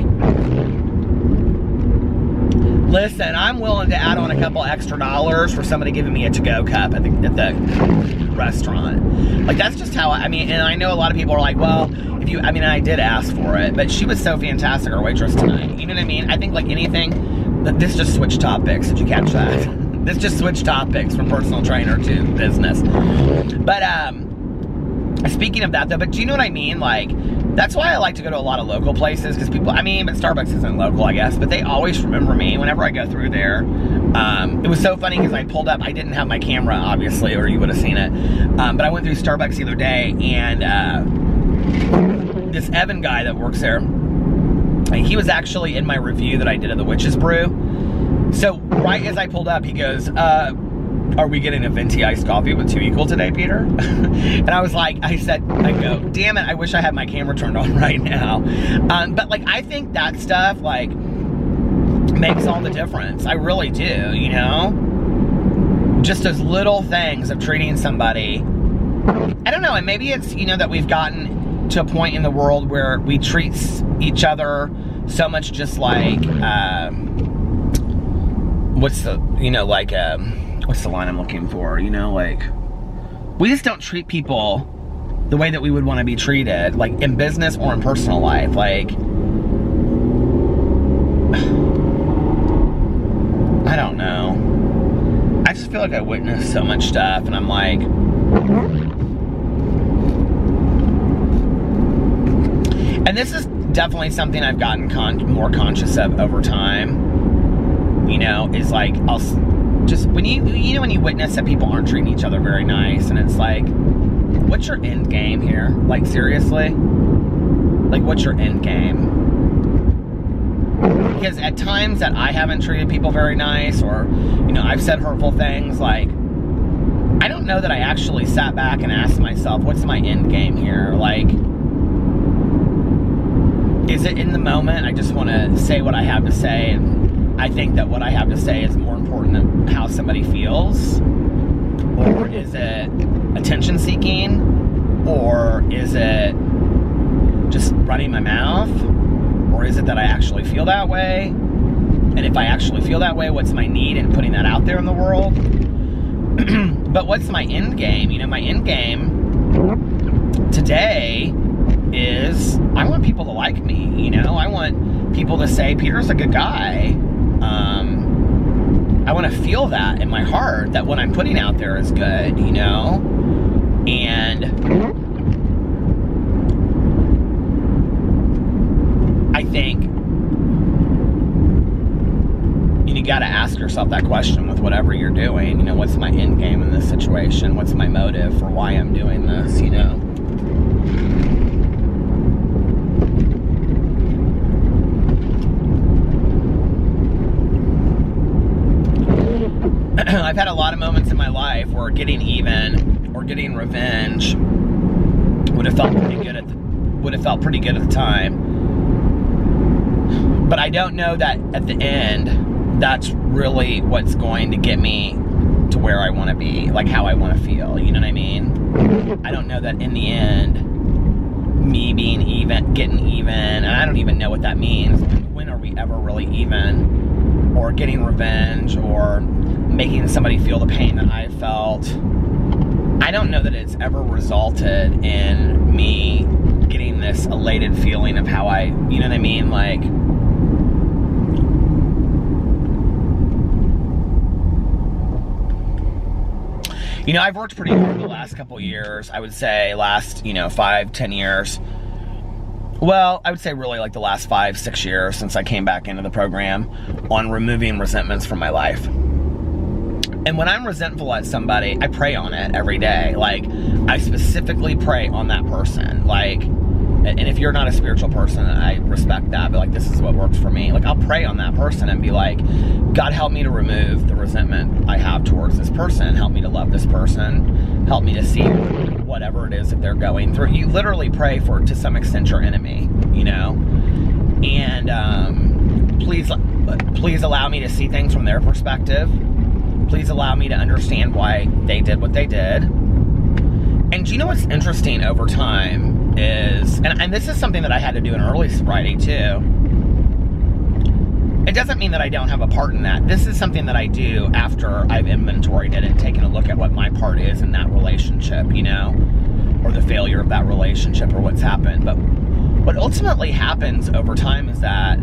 listen, I'm willing to add on a couple extra dollars for somebody giving me a to-go cup at the restaurant. Like, that's just how I mean, and I know a lot of people are like, well, if you, I mean, I did ask for it, but she was so fantastic, our waitress tonight. You know what I mean? I think like anything, this just switched topics. Did you catch that? This just switched topics from personal trainer to business. But, speaking of that though, but do you know what I mean? Like, that's why I like to go to a lot of local places, because people, I mean, but Starbucks isn't local, I guess, but they always remember me whenever I go through there. It was so funny because I pulled up, I didn't have my camera, obviously, or you would have seen it, but I went through Starbucks the other day, and this Evan guy that works there, he was actually in my review that I did of the Witch's Brew. So right as I pulled up, he goes, are we getting a venti iced coffee with 2 equal today, Peter? And I was like, I go, damn it, I wish I had my camera turned on right now. But like, I think that stuff, like, makes all the difference. I really do, you know? Just those little things of treating somebody. I don't know, and maybe it's, you know, that we've gotten to a point in the world where we treat each other so much just like, what's the, you know, like, what's the line I'm looking for? You know, like, we just don't treat people the way that we would want to be treated, like in business or in personal life. Like, I don't know. feel like I witnessed so much stuff, and I'm like, and this is definitely something I've gotten more conscious of over time, you know, is like, I'll just, when when you witness that people aren't treating each other very nice, and it's like, what's your end game here? Like, seriously? Like, what's your end game? Because at times that I haven't treated people very nice, or, you know, I've said hurtful things, like, I don't know that I actually sat back and asked myself, what's my end game here? Like, is it in the moment, I just want to say what I have to say, and I think that what I have to say is more important than how somebody feels? Or is it attention seeking? Or is it just running my mouth? Or is it that I actually feel that way? And if I actually feel that way, what's my need in putting that out there in the world? But what's my end game? You know, my end game today is I want people to like me, you know? I want people to say, Peter's a good guy. I want to feel that in my heart, that what I'm putting out there is good, you know? And I think you got to ask yourself that question with whatever you're doing. You know, what's my end game in this situation? What's my motive for why I'm doing this, you know? I've had a lot of moments in my life where getting even or getting revenge would have felt pretty good at the time. But I don't know that at the end, that's really what's going to get me to where I want to be, like how I want to feel, you know what I mean? I don't know that in the end, me being even, getting even, and I don't even know what that means. When are we ever really even? Or getting revenge, or making somebody feel the pain that I felt. I don't know that it's ever resulted in me getting this elated feeling of how I, you know what I mean? Like, you know, I've worked pretty hard the last couple years. I would say last, 5-10 years. Well, I would say really like the last 5-6 years since I came back into the program, on removing resentments from my life. And when I'm resentful at somebody, I pray on it every day. Like, I specifically pray on that person. Like, and if you're not a spiritual person, I respect that, but like, this is what works for me. Like, I'll pray on that person and be like, God, help me to remove the resentment I have towards this person. Help me to love this person. Help me to see whatever it is that they're going through. You literally pray for, to some extent, your enemy, you know? And please allow me to see things from their perspective. Please allow me to understand why they did what they did. And you know what's interesting over time is, and this is something that I had to do in early sobriety too. It doesn't mean that I don't have a part in that. This is something that I do after I've inventoried it and taken a look at what my part is in that relationship, you know, or the failure of that relationship, or what's happened. But what ultimately happens over time is that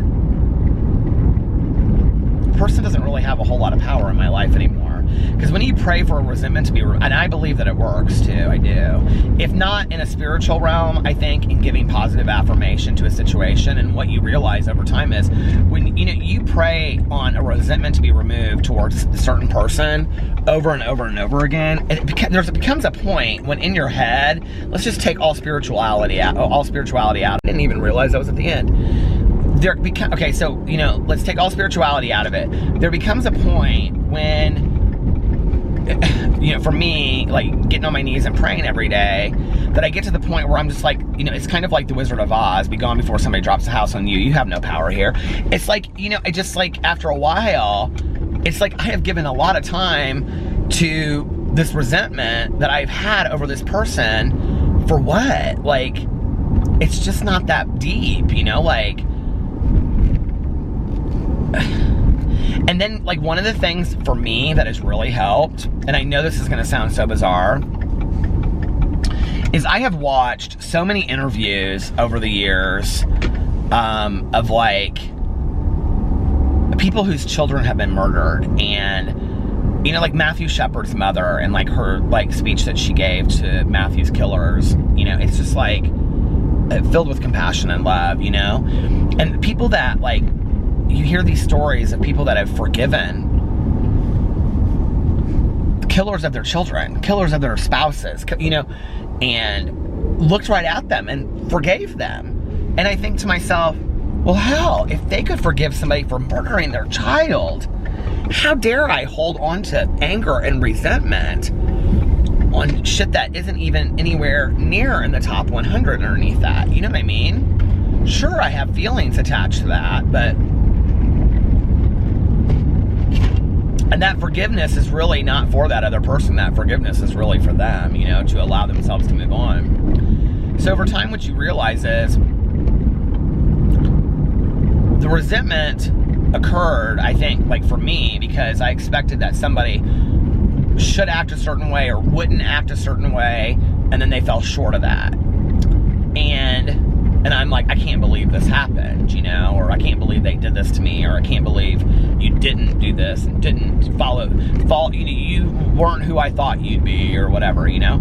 the person doesn't really have a whole lot of power in my life anymore. Because when you pray for a resentment to be, and I believe that it works too, I do. If not in a spiritual realm, I think in giving positive affirmation to a situation. And what you realize over time is when you pray on a resentment to be removed towards a certain person over and over and over again, it becomes a point when in your head, let's just take all spirituality out. I didn't even realize that was at the end. Okay, so let's take all spirituality out of it. There becomes a point when, for me, like getting on my knees and praying every day, that I get to the point where I'm just like, it's kind of like the Wizard of Oz, be gone before somebody drops a house on you. You have no power here. It's like, I just like, after a while, it's like I have given a lot of time to this resentment that I've had over this person. For what? Like, it's just not that deep, like. And then, like, one of the things for me that has really helped, and I know this is going to sound so bizarre, is I have watched so many interviews over the years of, like, people whose children have been murdered, and You know, like Matthew Shepard's mother and like her like speech that she gave to Matthew's killers, you know, it's just like filled with compassion and love, you know? And people that like, you hear these stories of people that have forgiven killers of their children, killers of their spouses, you know, and looked right at them and forgave them. And I think to myself, well, hell, if they could forgive somebody for murdering their child, how dare I hold on to anger and resentment on shit that isn't even anywhere near in the top 100 underneath that? You know what I mean? Sure, I have feelings attached to that, but... And that forgiveness is really not for that other person. That forgiveness is really for them, you know, to allow themselves to move on. So over time, what you realize is the resentment occurred, I think, like for me, because I expected that somebody should act a certain way or wouldn't act a certain way, and then they fell short of that. And I'm like, I can't believe this happened, you know, or I can't believe they did this to me, or I can't believe you didn't do this and didn't follow, you weren't who I thought you'd be, or whatever, you know.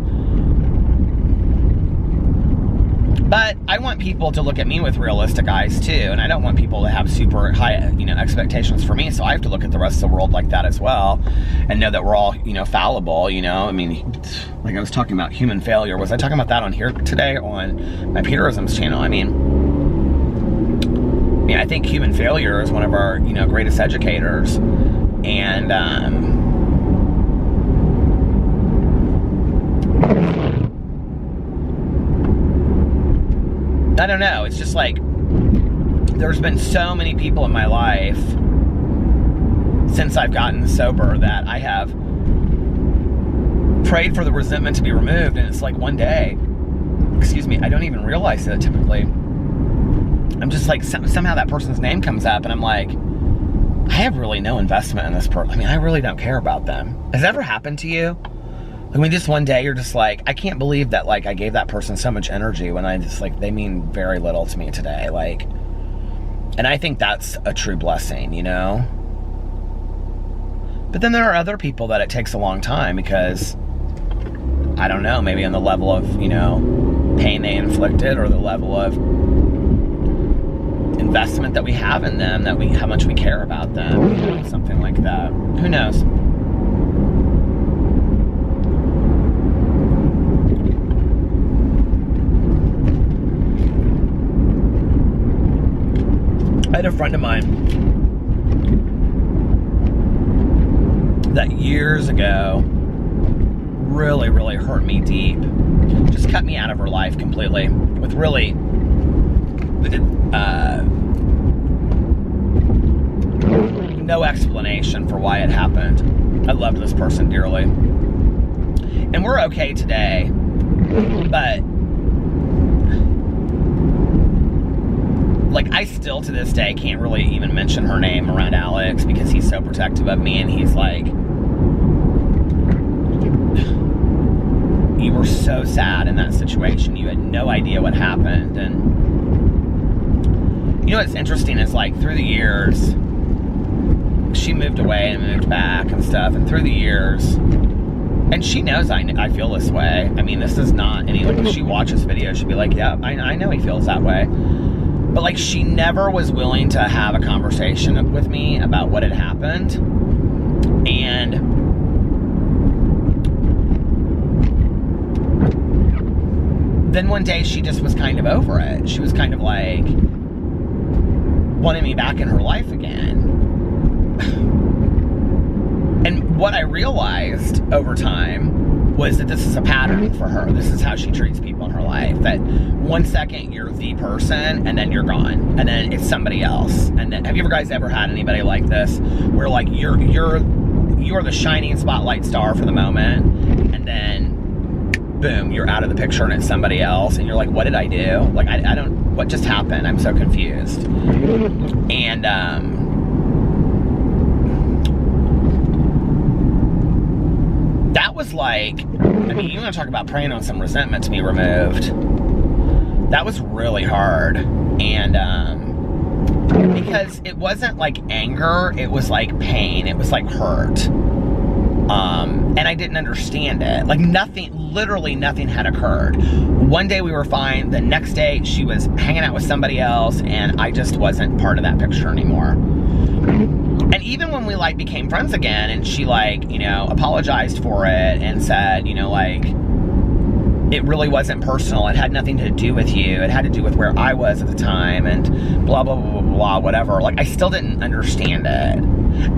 But I want people to look at me with realistic eyes too, and I don't want people to have super high, you know, expectations for me. So I have to look at the rest of the world like that as well, and know that we're all, you know, fallible. You know, I mean, like I was talking about human failure. Was I talking about that on here today on my Peterisms channel? I mean, I think human failure is one of our, you know, greatest educators, and I don't know, it's just like, there's been so many people in my life since I've gotten sober that I have prayed for the resentment to be removed, and it's like one day, excuse me, I don't even realize it typically. I'm just like, somehow that person's name comes up, and I'm like, I have really no investment in this person. I mean, I really don't care about them. Has that ever happened to you? I mean, just one day you're just like, I can't believe that, like, I gave that person so much energy when I just, like, they mean very little to me today, like, and I think that's a true blessing, you know? But then there are other people that it takes a long time because, I don't know, maybe on the level of, you know, pain they inflicted, or the level of investment that we have in them, that how much we care about them, you know, something like that. Who knows? I had a friend of mine that years ago really, really hurt me deep. Just cut me out of her life completely with really no explanation for why it happened. I loved this person dearly. And we're okay today, but like, I still to this day can't really even mention her name around Alex because he's so protective of me, and he's like, you were so sad in that situation, you had no idea what happened. And you know what's interesting is, like, through the years, she moved away and moved back and stuff, and through the years, and she knows I feel this way. I mean, this is not any, like, if she watches videos, she'll be like, yeah, I know he feels that way. But, like, she never was willing to have a conversation with me about what had happened. And then one day she just was kind of over it. She was kind of like wanting me back in her life again. And what I realized over time was that this is a pattern for her. This is how she treats people in her life. That 1 second you're the person, and then you're gone, and then it's somebody else. And then, have you guys ever had anybody like this, where like you're the shining spotlight star for the moment, and then boom, you're out of the picture, and it's somebody else, and you're like, what did I do? Like, I don't, what just happened? I'm so confused. And that was like, I mean, you want to talk about praying on some resentment to be removed. That was really hard. And because it wasn't like anger, it was like pain, it was like hurt. I didn't understand it. Like nothing, literally nothing had occurred. One day we were fine. The next day she was hanging out with somebody else, and I just wasn't part of that picture anymore. And even when we like became friends again, and she like, you know, apologized for it and said, you know, like, it really wasn't personal. It had nothing to do with you. It had to do with where I was at the time and blah, blah, blah, blah, blah, whatever. Like, I still didn't understand it.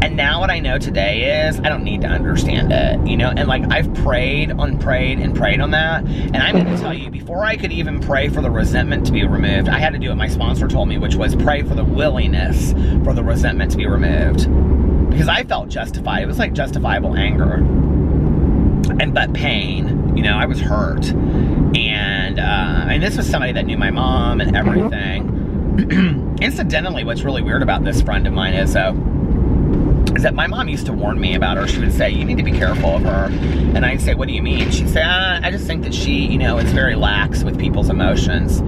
And now what I know today is I don't need to understand it, you know? And like, I've prayed on that. And I'm going to tell you, before I could even pray for the resentment to be removed, I had to do what my sponsor told me, which was pray for the willingness for the resentment to be removed. Because I felt justified. It was like justifiable anger. But pain, you know, I was hurt. And this was somebody that knew my mom and everything. Incidentally, what's really weird about this friend of mine is that my mom used to warn me about her. She would say, you need to be careful of her. And I'd say, what do you mean? She'd say, I just think that she, you know, is very lax with people's emotions.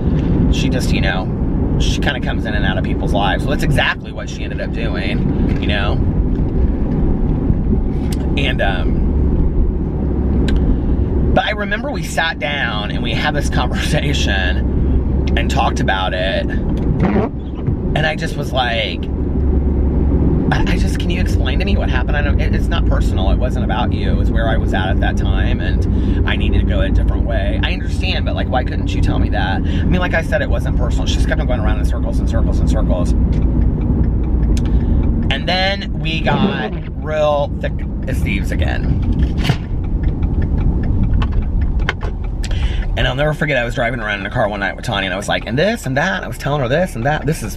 She just, you know, she kind of comes in and out of people's lives. Well, that's exactly what she ended up doing, you know? But I remember we sat down and we had this conversation and talked about it. And I just was like, can you explain to me what happened? It's not personal. It wasn't about you. It was where I was at that time, and I needed to go a different way. I understand, but like, why couldn't you tell me that? I mean, like I said, it wasn't personal. She just kept on going around in circles and circles and circles. And then we got real thick as thieves again. And I'll never forget, I was driving around in a car one night with Tanya, and I was like, and this and that. And I was telling her this and that. This is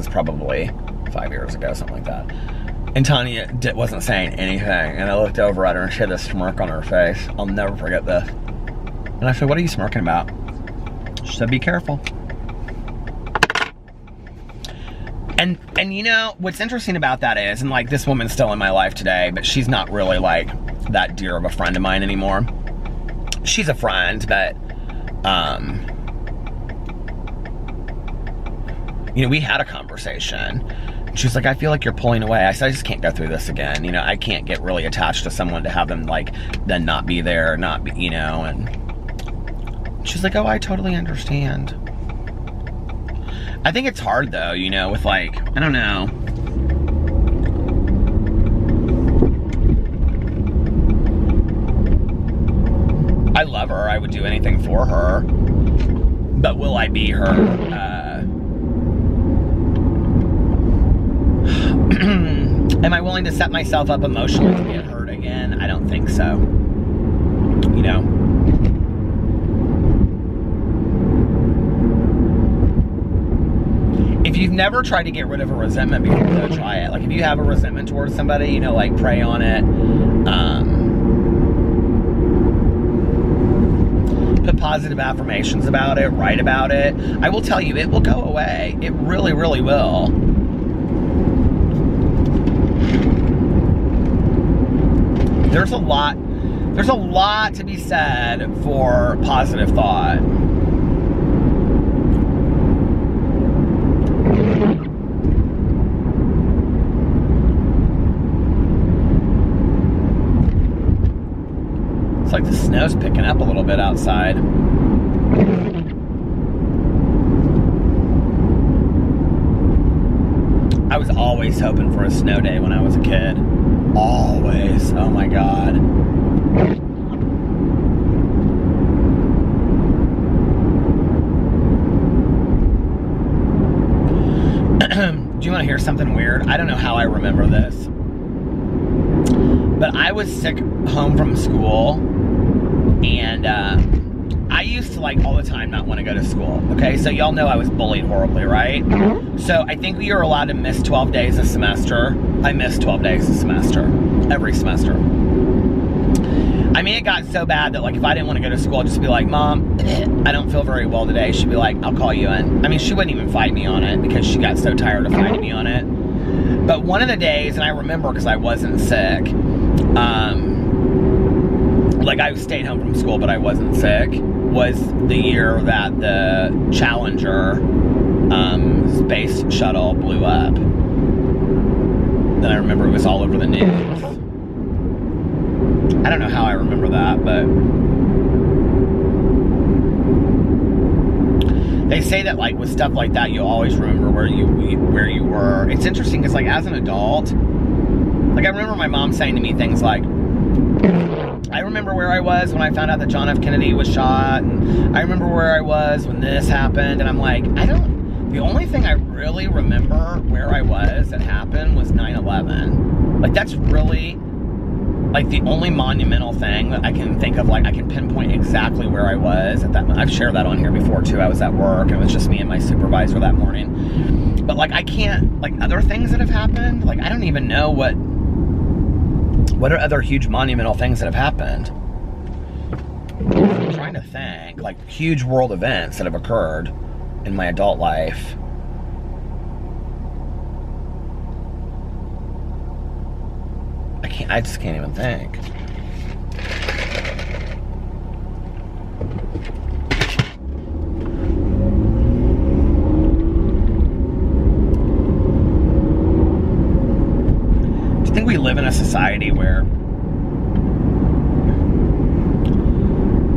probably 5 years ago, something like that. And Tanya wasn't saying anything. And I looked over at her, and she had this smirk on her face. I'll never forget this. And I said, what are you smirking about? She said, be careful. And you know, what's interesting about that is, and like, this woman's still in my life today, but she's not really like that dear of a friend of mine anymore. She's a friend, but you know, we had a conversation. She was like, I feel like you're pulling away. I said, I just can't go through this again. You know, I can't get really attached to someone to have them like then not be there, not be, you know. And she's like, oh, I totally understand. I think it's hard though, you know, with like, I don't know. I love her. I would do anything for her. But will I be her? Am I willing to set myself up emotionally to get hurt again? I don't think so. You know? If you've never tried to get rid of a resentment before, go try it. Like, if you have a resentment towards somebody, you know, like, pray on it. Put positive affirmations about it. Write about it. I will tell you, it will go away. It really, really will. There's a lot to be said for positive thought. It's like the snow's picking up a little bit outside. I was always hoping for a snow day when I was a kid. Always. Oh my God. Do you want to hear something weird? I don't know how I remember this. But I was sick home from school, and I used to like all the time not want to go to school. Okay, so y'all know I was bullied horribly, right? So I think we were allowed to miss 12 days a semester. I missed 12 days a semester, every semester. I mean, it got so bad that like if I didn't want to go to school, I'd just be like, Mom, I don't feel very well today. She'd be like, I'll call you in. I mean, she wouldn't even fight me on it because she got so tired of fighting me on it. But one of the days, and I remember because I wasn't sick, like I stayed home from school, but I wasn't sick, was the year that the Challenger space shuttle blew up. Then I remember it was all over the news. I don't don't know how I remember that, but they say that like with stuff like that, you always remember where you were. It's interesting because like as an adult, like I remember my mom saying to me things like, I remember where I was when I found out that John F. Kennedy was shot, and I remember where I was when this happened, and I'm like, the only thing I really remember where I was that happened was 9/11. Like that's really like the only monumental thing that I can think of, like I can pinpoint exactly where I was at that moment. I've shared that on here before too. I was at work and it was just me and my supervisor that morning. But like I can't, like other things that have happened, like I don't even know what are other huge monumental things that have happened. I'm trying to think, like huge world events that have occurred in my adult life. I just can't even think. Do you think we live in a society where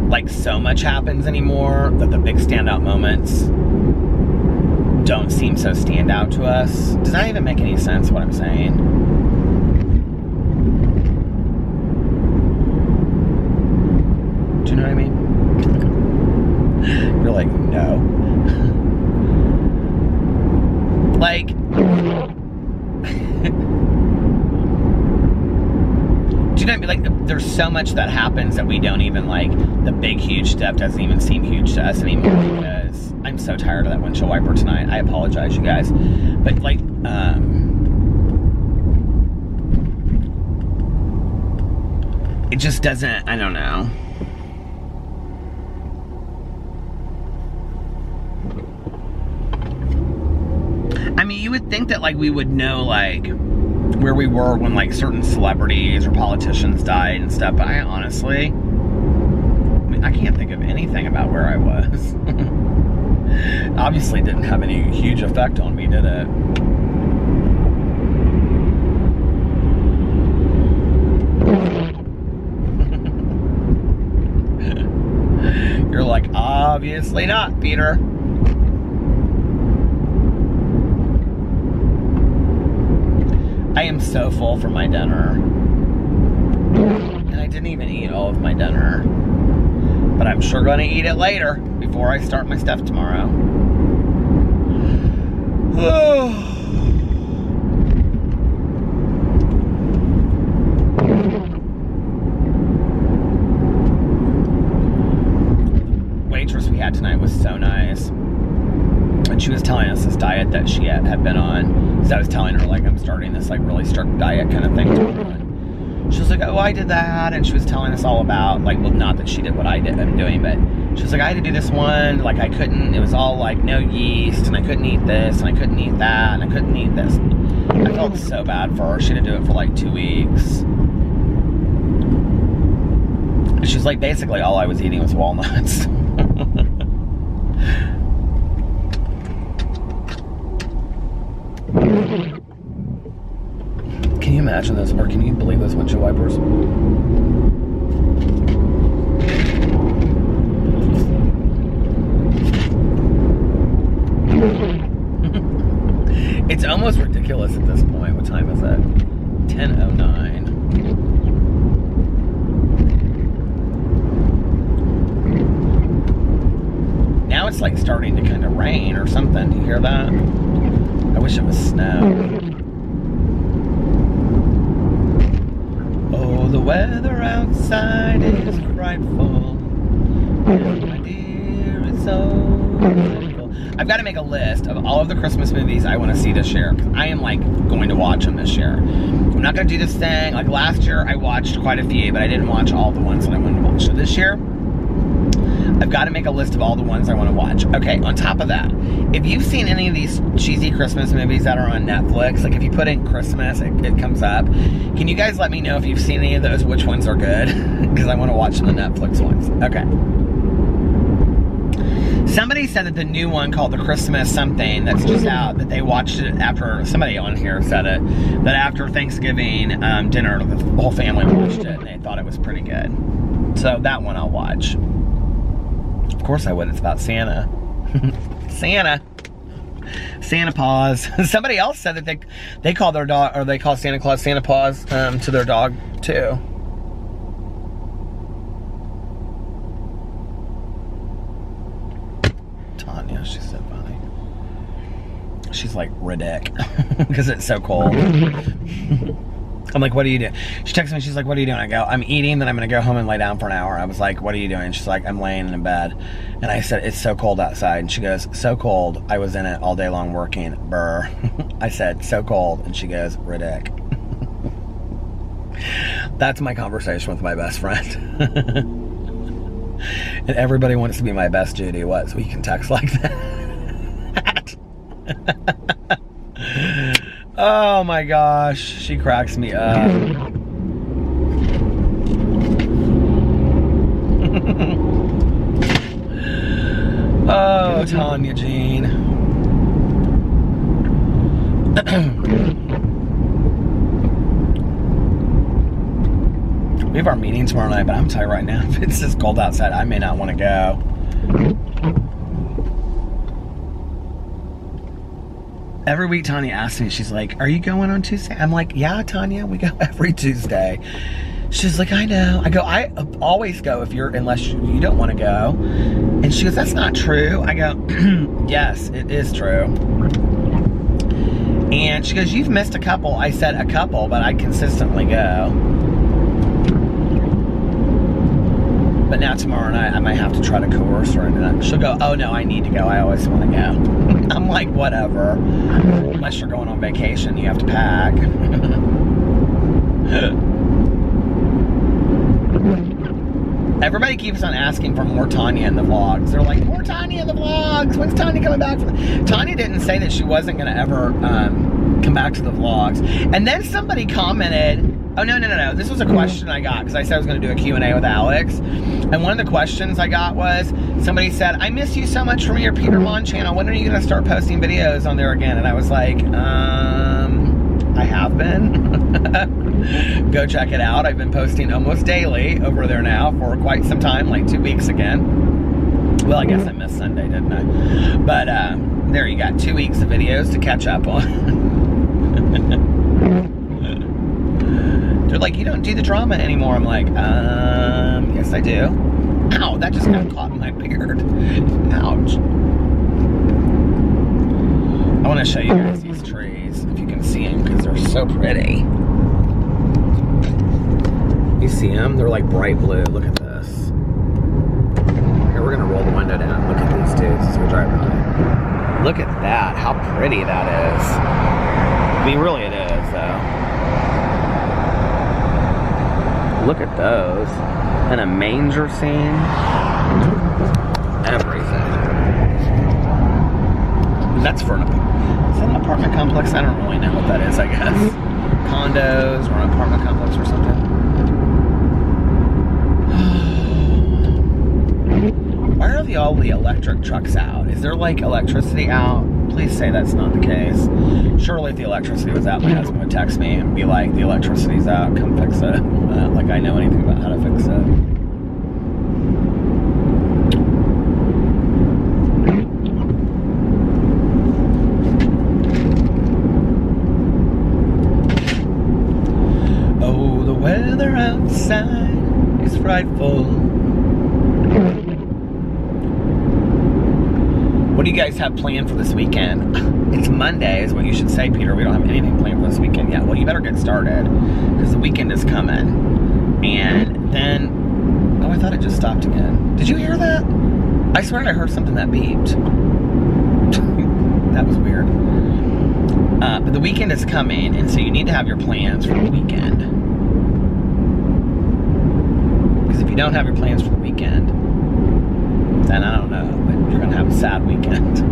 like so much happens anymore that the big standout moments don't seem so stand out to us? Does that even make any sense what I'm saying? Do you know what I mean? You're like, no. Like, do you know what I mean? Like, there's so much that happens that we don't even, like, the big, huge stuff doesn't even seem huge to us anymore because I'm so tired of that windshield wiper tonight. I apologize, you guys. But, like, it just doesn't, I don't know. I mean, you would think that, like, we would know, like, where we were when, like, certain celebrities or politicians died and stuff, but I honestly, I mean, I can't think of anything about where I was. Obviously didn't have any huge effect on me, did it? You're like, obviously not, Peter. I am so full from my dinner. And I didn't even eat all of my dinner. But I'm sure going to eat it later before I start my stuff tomorrow. Waitress we had tonight was so nice. And she was telling us this diet that she had been on. So I was telling her, like, I'm starting this, like, really strict diet kind of thing tomorrow. She was like, oh, I did that. And she was telling us all about, like, well, not that she did what I'm doing, but she was like, I had to do this one. Like, I couldn't, it was all, like, no yeast, and I couldn't eat this, and I couldn't eat that, and I couldn't eat this. I felt so bad for her. She had to do it for, like, 2 weeks. She was like, basically, all I was eating was walnuts. Can you imagine those, or can you believe those windshield wipers? It's almost ridiculous at this point. What time is it? 10:09. Now it's like starting to kind of rain or something. Do you hear that? I wish it was snow. Oh, the weather outside is frightful. And my dear, it's so frightful. I've got to make a list of all of the Christmas movies I want to see this year, because I am, like, going to watch them this year. I'm not going to do this thing. Like, last year, I watched quite a few, but I didn't watch all the ones that I wanted to watch. So this year, I've got to make a list of all the ones I want to watch. Okay, on top of that, if you've seen any of these cheesy Christmas movies that are on Netflix, like if you put in Christmas, it comes up. Can you guys let me know if you've seen any of those, which ones are good? Because I want to watch the Netflix ones. Okay. Somebody said that the new one called the Christmas something that's just out, that they watched it after, somebody on here said it, that after Thanksgiving dinner, the whole family watched it and they thought it was pretty good. So that one I'll watch. Of course I would, it's about Santa. Santa Paws. Somebody else said that they call their dog, or they call Santa Claus Santa Paws to their dog too. Tanya, she's so funny. She's like ridiculous because it's so cold. I'm like, what are you doing? She texts me, she's like, what are you doing? I go, I'm eating, then I'm gonna go home and lay down for an hour. I was like, what are you doing? She's like, I'm laying in bed. And I said, it's so cold outside. And she goes, so cold, I was in it all day long working, brr. I said, so cold. And she goes, ridic. That's my conversation with my best friend. And everybody wants to be my best Judy. What? So you can text like that? Oh my gosh, she cracks me up. Oh, Tanya Jean. We have our meeting tomorrow night, but I'm telling you right now, if it's this cold outside, I may not want to go. Every week Tanya asks me, she's like, are you going on Tuesday? I'm like, yeah, Tanya, we go every Tuesday. She's like, I know. I go, I always go unless you don't want to go. And she goes, that's not true. I go, yes, it is true. And she goes, you've missed a couple. I said a couple, but I consistently go. But now tomorrow night, I might have to try to coerce her into that. She'll go, oh no, I need to go. I always want to go. I'm like, whatever. Unless you're going on vacation, you have to pack. Everybody keeps on asking for more Tanya in the vlogs. They're like, more Tanya in the vlogs. When's Tanya coming back? Tanya didn't say that she wasn't going to ever come back to the vlogs. And then somebody commented, oh, no. This was a question I got because I said I was going to do a Q&A with Alex. And one of the questions I got was, somebody said, I miss you so much from your Peter Monn channel. When are you going to start posting videos on there again? And I was like, I have been. Go check it out. I've been posting almost daily over there now for quite some time, like 2 weeks again. Well, I guess I missed Sunday, didn't I? But there you got 2 weeks of videos to catch up on. They're like, you don't do the drama anymore. I'm like, yes I do. Ow, that just got caught in my beard. Ouch. I want to show you guys these trees, if you can see them, because they're so pretty. You see them? They're like bright blue. Look at this. Here, we're going to roll the window down. Look at these dudes as we drive by. Look at that. How pretty that is. I mean, really it is, though. Look at those. And a manger scene. Everything. That's for an apartment complex? I don't really know what that is, I guess. Condos or an apartment complex or something. Why are all the electric trucks out? Is there like electricity out? Please say that's not the case. Surely if the electricity was out, my husband would text me and be like, the electricity's out, come fix it. Like I know anything about how to fix it. Oh, the weather outside is frightful. What do you guys have planned for this weekend? It's Monday is what you should say, Peter. We don't have anything planned for this weekend yet. Well, you better get started because the weekend is coming. And then, oh, I thought it just stopped again. Did you hear that? I swear I heard something that beeped. That was weird. But the weekend is coming, and so you need to have your plans for the weekend. Because if you don't have your plans for the weekend, then I don't know, but you're going to have a sad weekend.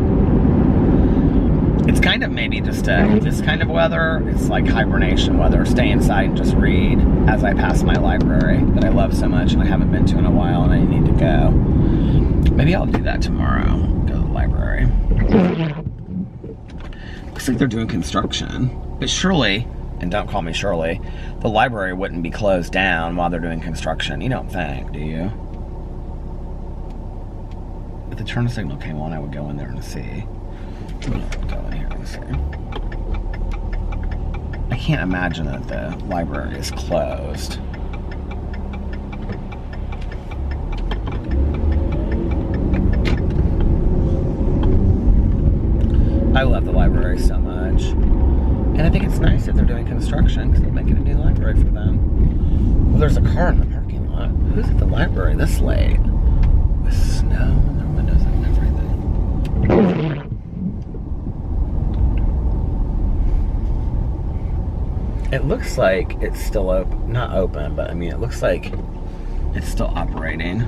It's kind of maybe just this kind of weather. It's like hibernation weather. Stay inside and just read as I pass my library that I love so much and I haven't been to in a while and I need to go. Maybe I'll do that tomorrow. Go to the library. Looks like they're doing construction. But surely, and don't call me Shirley, the library wouldn't be closed down while they're doing construction. You don't think, do you? If the turn signal came on, I would go in there and see. Go in here and see. I can't imagine that the library is closed. I love the library so much. And I think it's nice that they're doing construction because they're making a new library for them. Well, there's a car in the parking lot. Who's at the library this late? With snow on their windows and everything. It looks like it's still open. Not open, but I mean, it looks like it's still operating.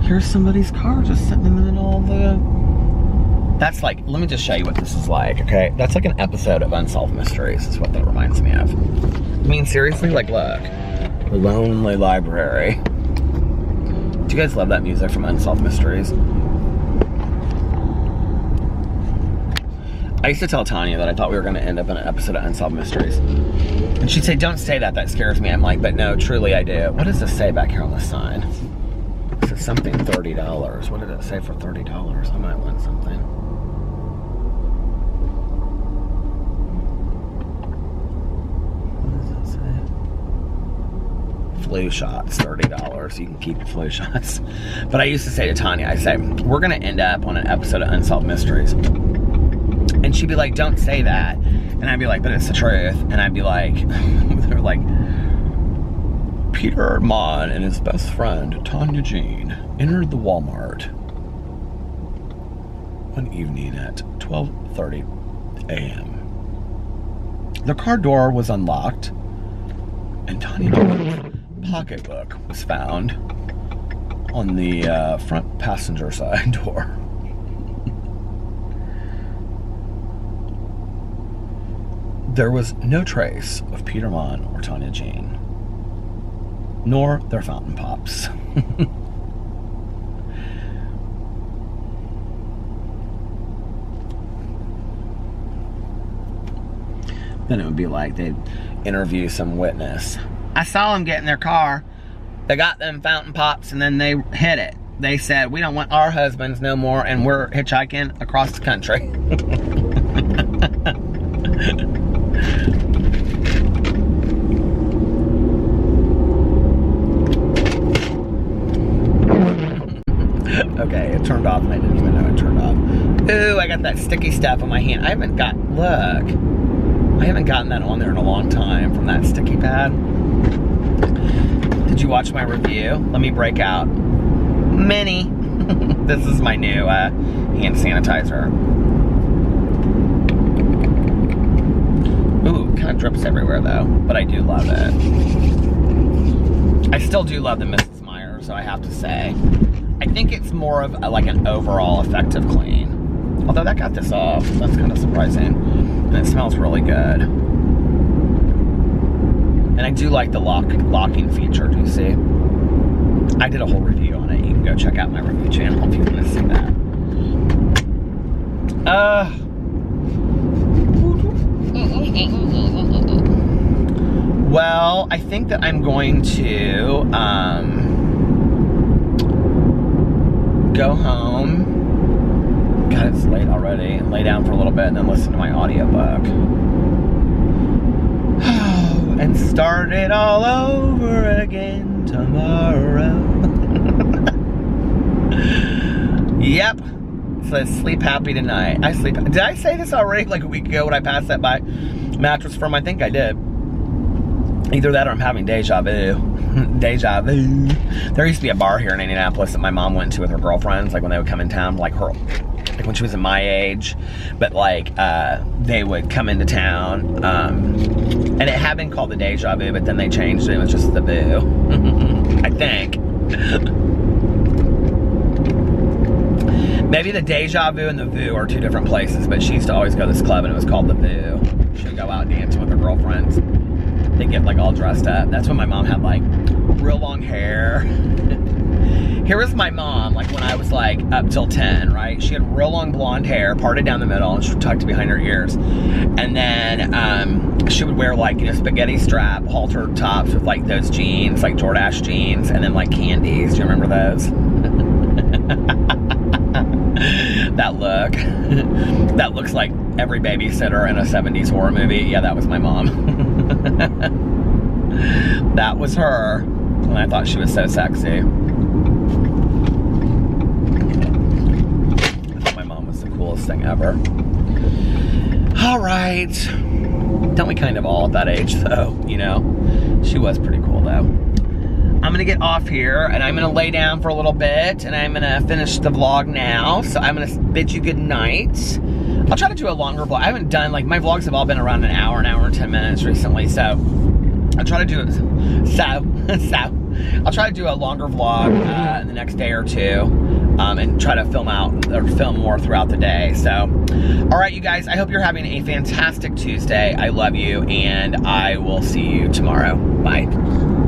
Here's somebody's car just sitting in the middle of the... That's like, let me just show you what this is like, okay? That's like an episode of Unsolved Mysteries is what that reminds me of. I mean, seriously, like, look. The Lonely Library. Do you guys love that music from Unsolved Mysteries? I used to tell Tanya that I thought we were going to end up in an episode of Unsolved Mysteries. And she'd say, don't say that, that scares me. I'm like, but no, truly I do. What does this say back here on the sign? It says something $30. What did it say for $30? I might want something. What does it say? Flu shots, $30. You can keep your flu shots. But I used to say to Tanya, I say, we're going to end up on an episode of Unsolved Mysteries. And she'd be like, don't say that. And I'd be like, but it's the truth. And I'd be like, they're like, Peter Monn and his best friend, Tanya Jean, entered the Walmart one evening at 12:30 a.m. The car door was unlocked, and Tanya Jean's pocketbook was found on the front passenger side door. There was no trace of Peter Monn or Tanya Jean, nor their fountain pops. Then it would be like they'd interview some witness. I saw them get in their car. They got them fountain pops and then they hit it. They said, we don't want our husbands no more, and we're hitchhiking across the country. Okay, it turned off and I didn't even know it turned off. Ooh, I got that sticky stuff on my hand. I haven't gotten that on there in a long time from that sticky pad. Did you watch my review? Let me break out. Mini. This is my new hand sanitizer. Ooh, kind of drips everywhere though, but I do love it. I still do love the Mrs. Meyer, so I have to say. I think it's more of like an overall effective clean. Although that got this off, that's kind of surprising. And it smells really good. And I do like the locking feature, do you see? I did a whole review on it. You can go check out my review channel if you want to see that. Well, I think that I'm going to go home. God, it's late already. And lay down for a little bit and then listen to my audiobook. And start it all over again tomorrow. Yep. So sleep happy tonight. I sleep. Did I say this already like a week ago when I passed that by Mattress Firm? I think I did. Either that or I'm having deja vu. Deja vu. There used to be a bar here in Indianapolis that my mom went to with her girlfriends, like when they would come in town, like when she was in my age, but like they would come into town, and it had been called the Deja Vu, but then they changed it. It was just the Vu. I think. Maybe the Deja Vu and the Vu are two different places, but she used to always go to this club and it was called the Vu. She'd go out dancing with her girlfriends. they get like all dressed up. That's when my mom had like real long hair. Here was my mom, like when I was like up till 10, right? She had real long blonde hair, parted down the middle, and she tucked behind her ears. And then she would wear like, you know, spaghetti strap halter tops with like those jeans, like Jordache jeans, and then like candies. Do you remember those? That look. That looks like every babysitter in a 70s horror movie. Yeah, that was my mom. That was her. And I thought she was so sexy. Coolest thing ever. All right. Don't we kind of all at that age though, you know? She was pretty cool though. I'm gonna get off here and I'm gonna lay down for a little bit and I'm gonna finish the vlog now. So I'm gonna bid you good night. I'll try to do a longer vlog. I haven't done, like, my vlogs have all been around an hour and 10 minutes recently, so I'll try to do it. I'll try to do a longer vlog in the next day or two. And try to film more throughout the day. So, all right, you guys, I hope you're having a fantastic Tuesday. I love you, and I will see you tomorrow. Bye.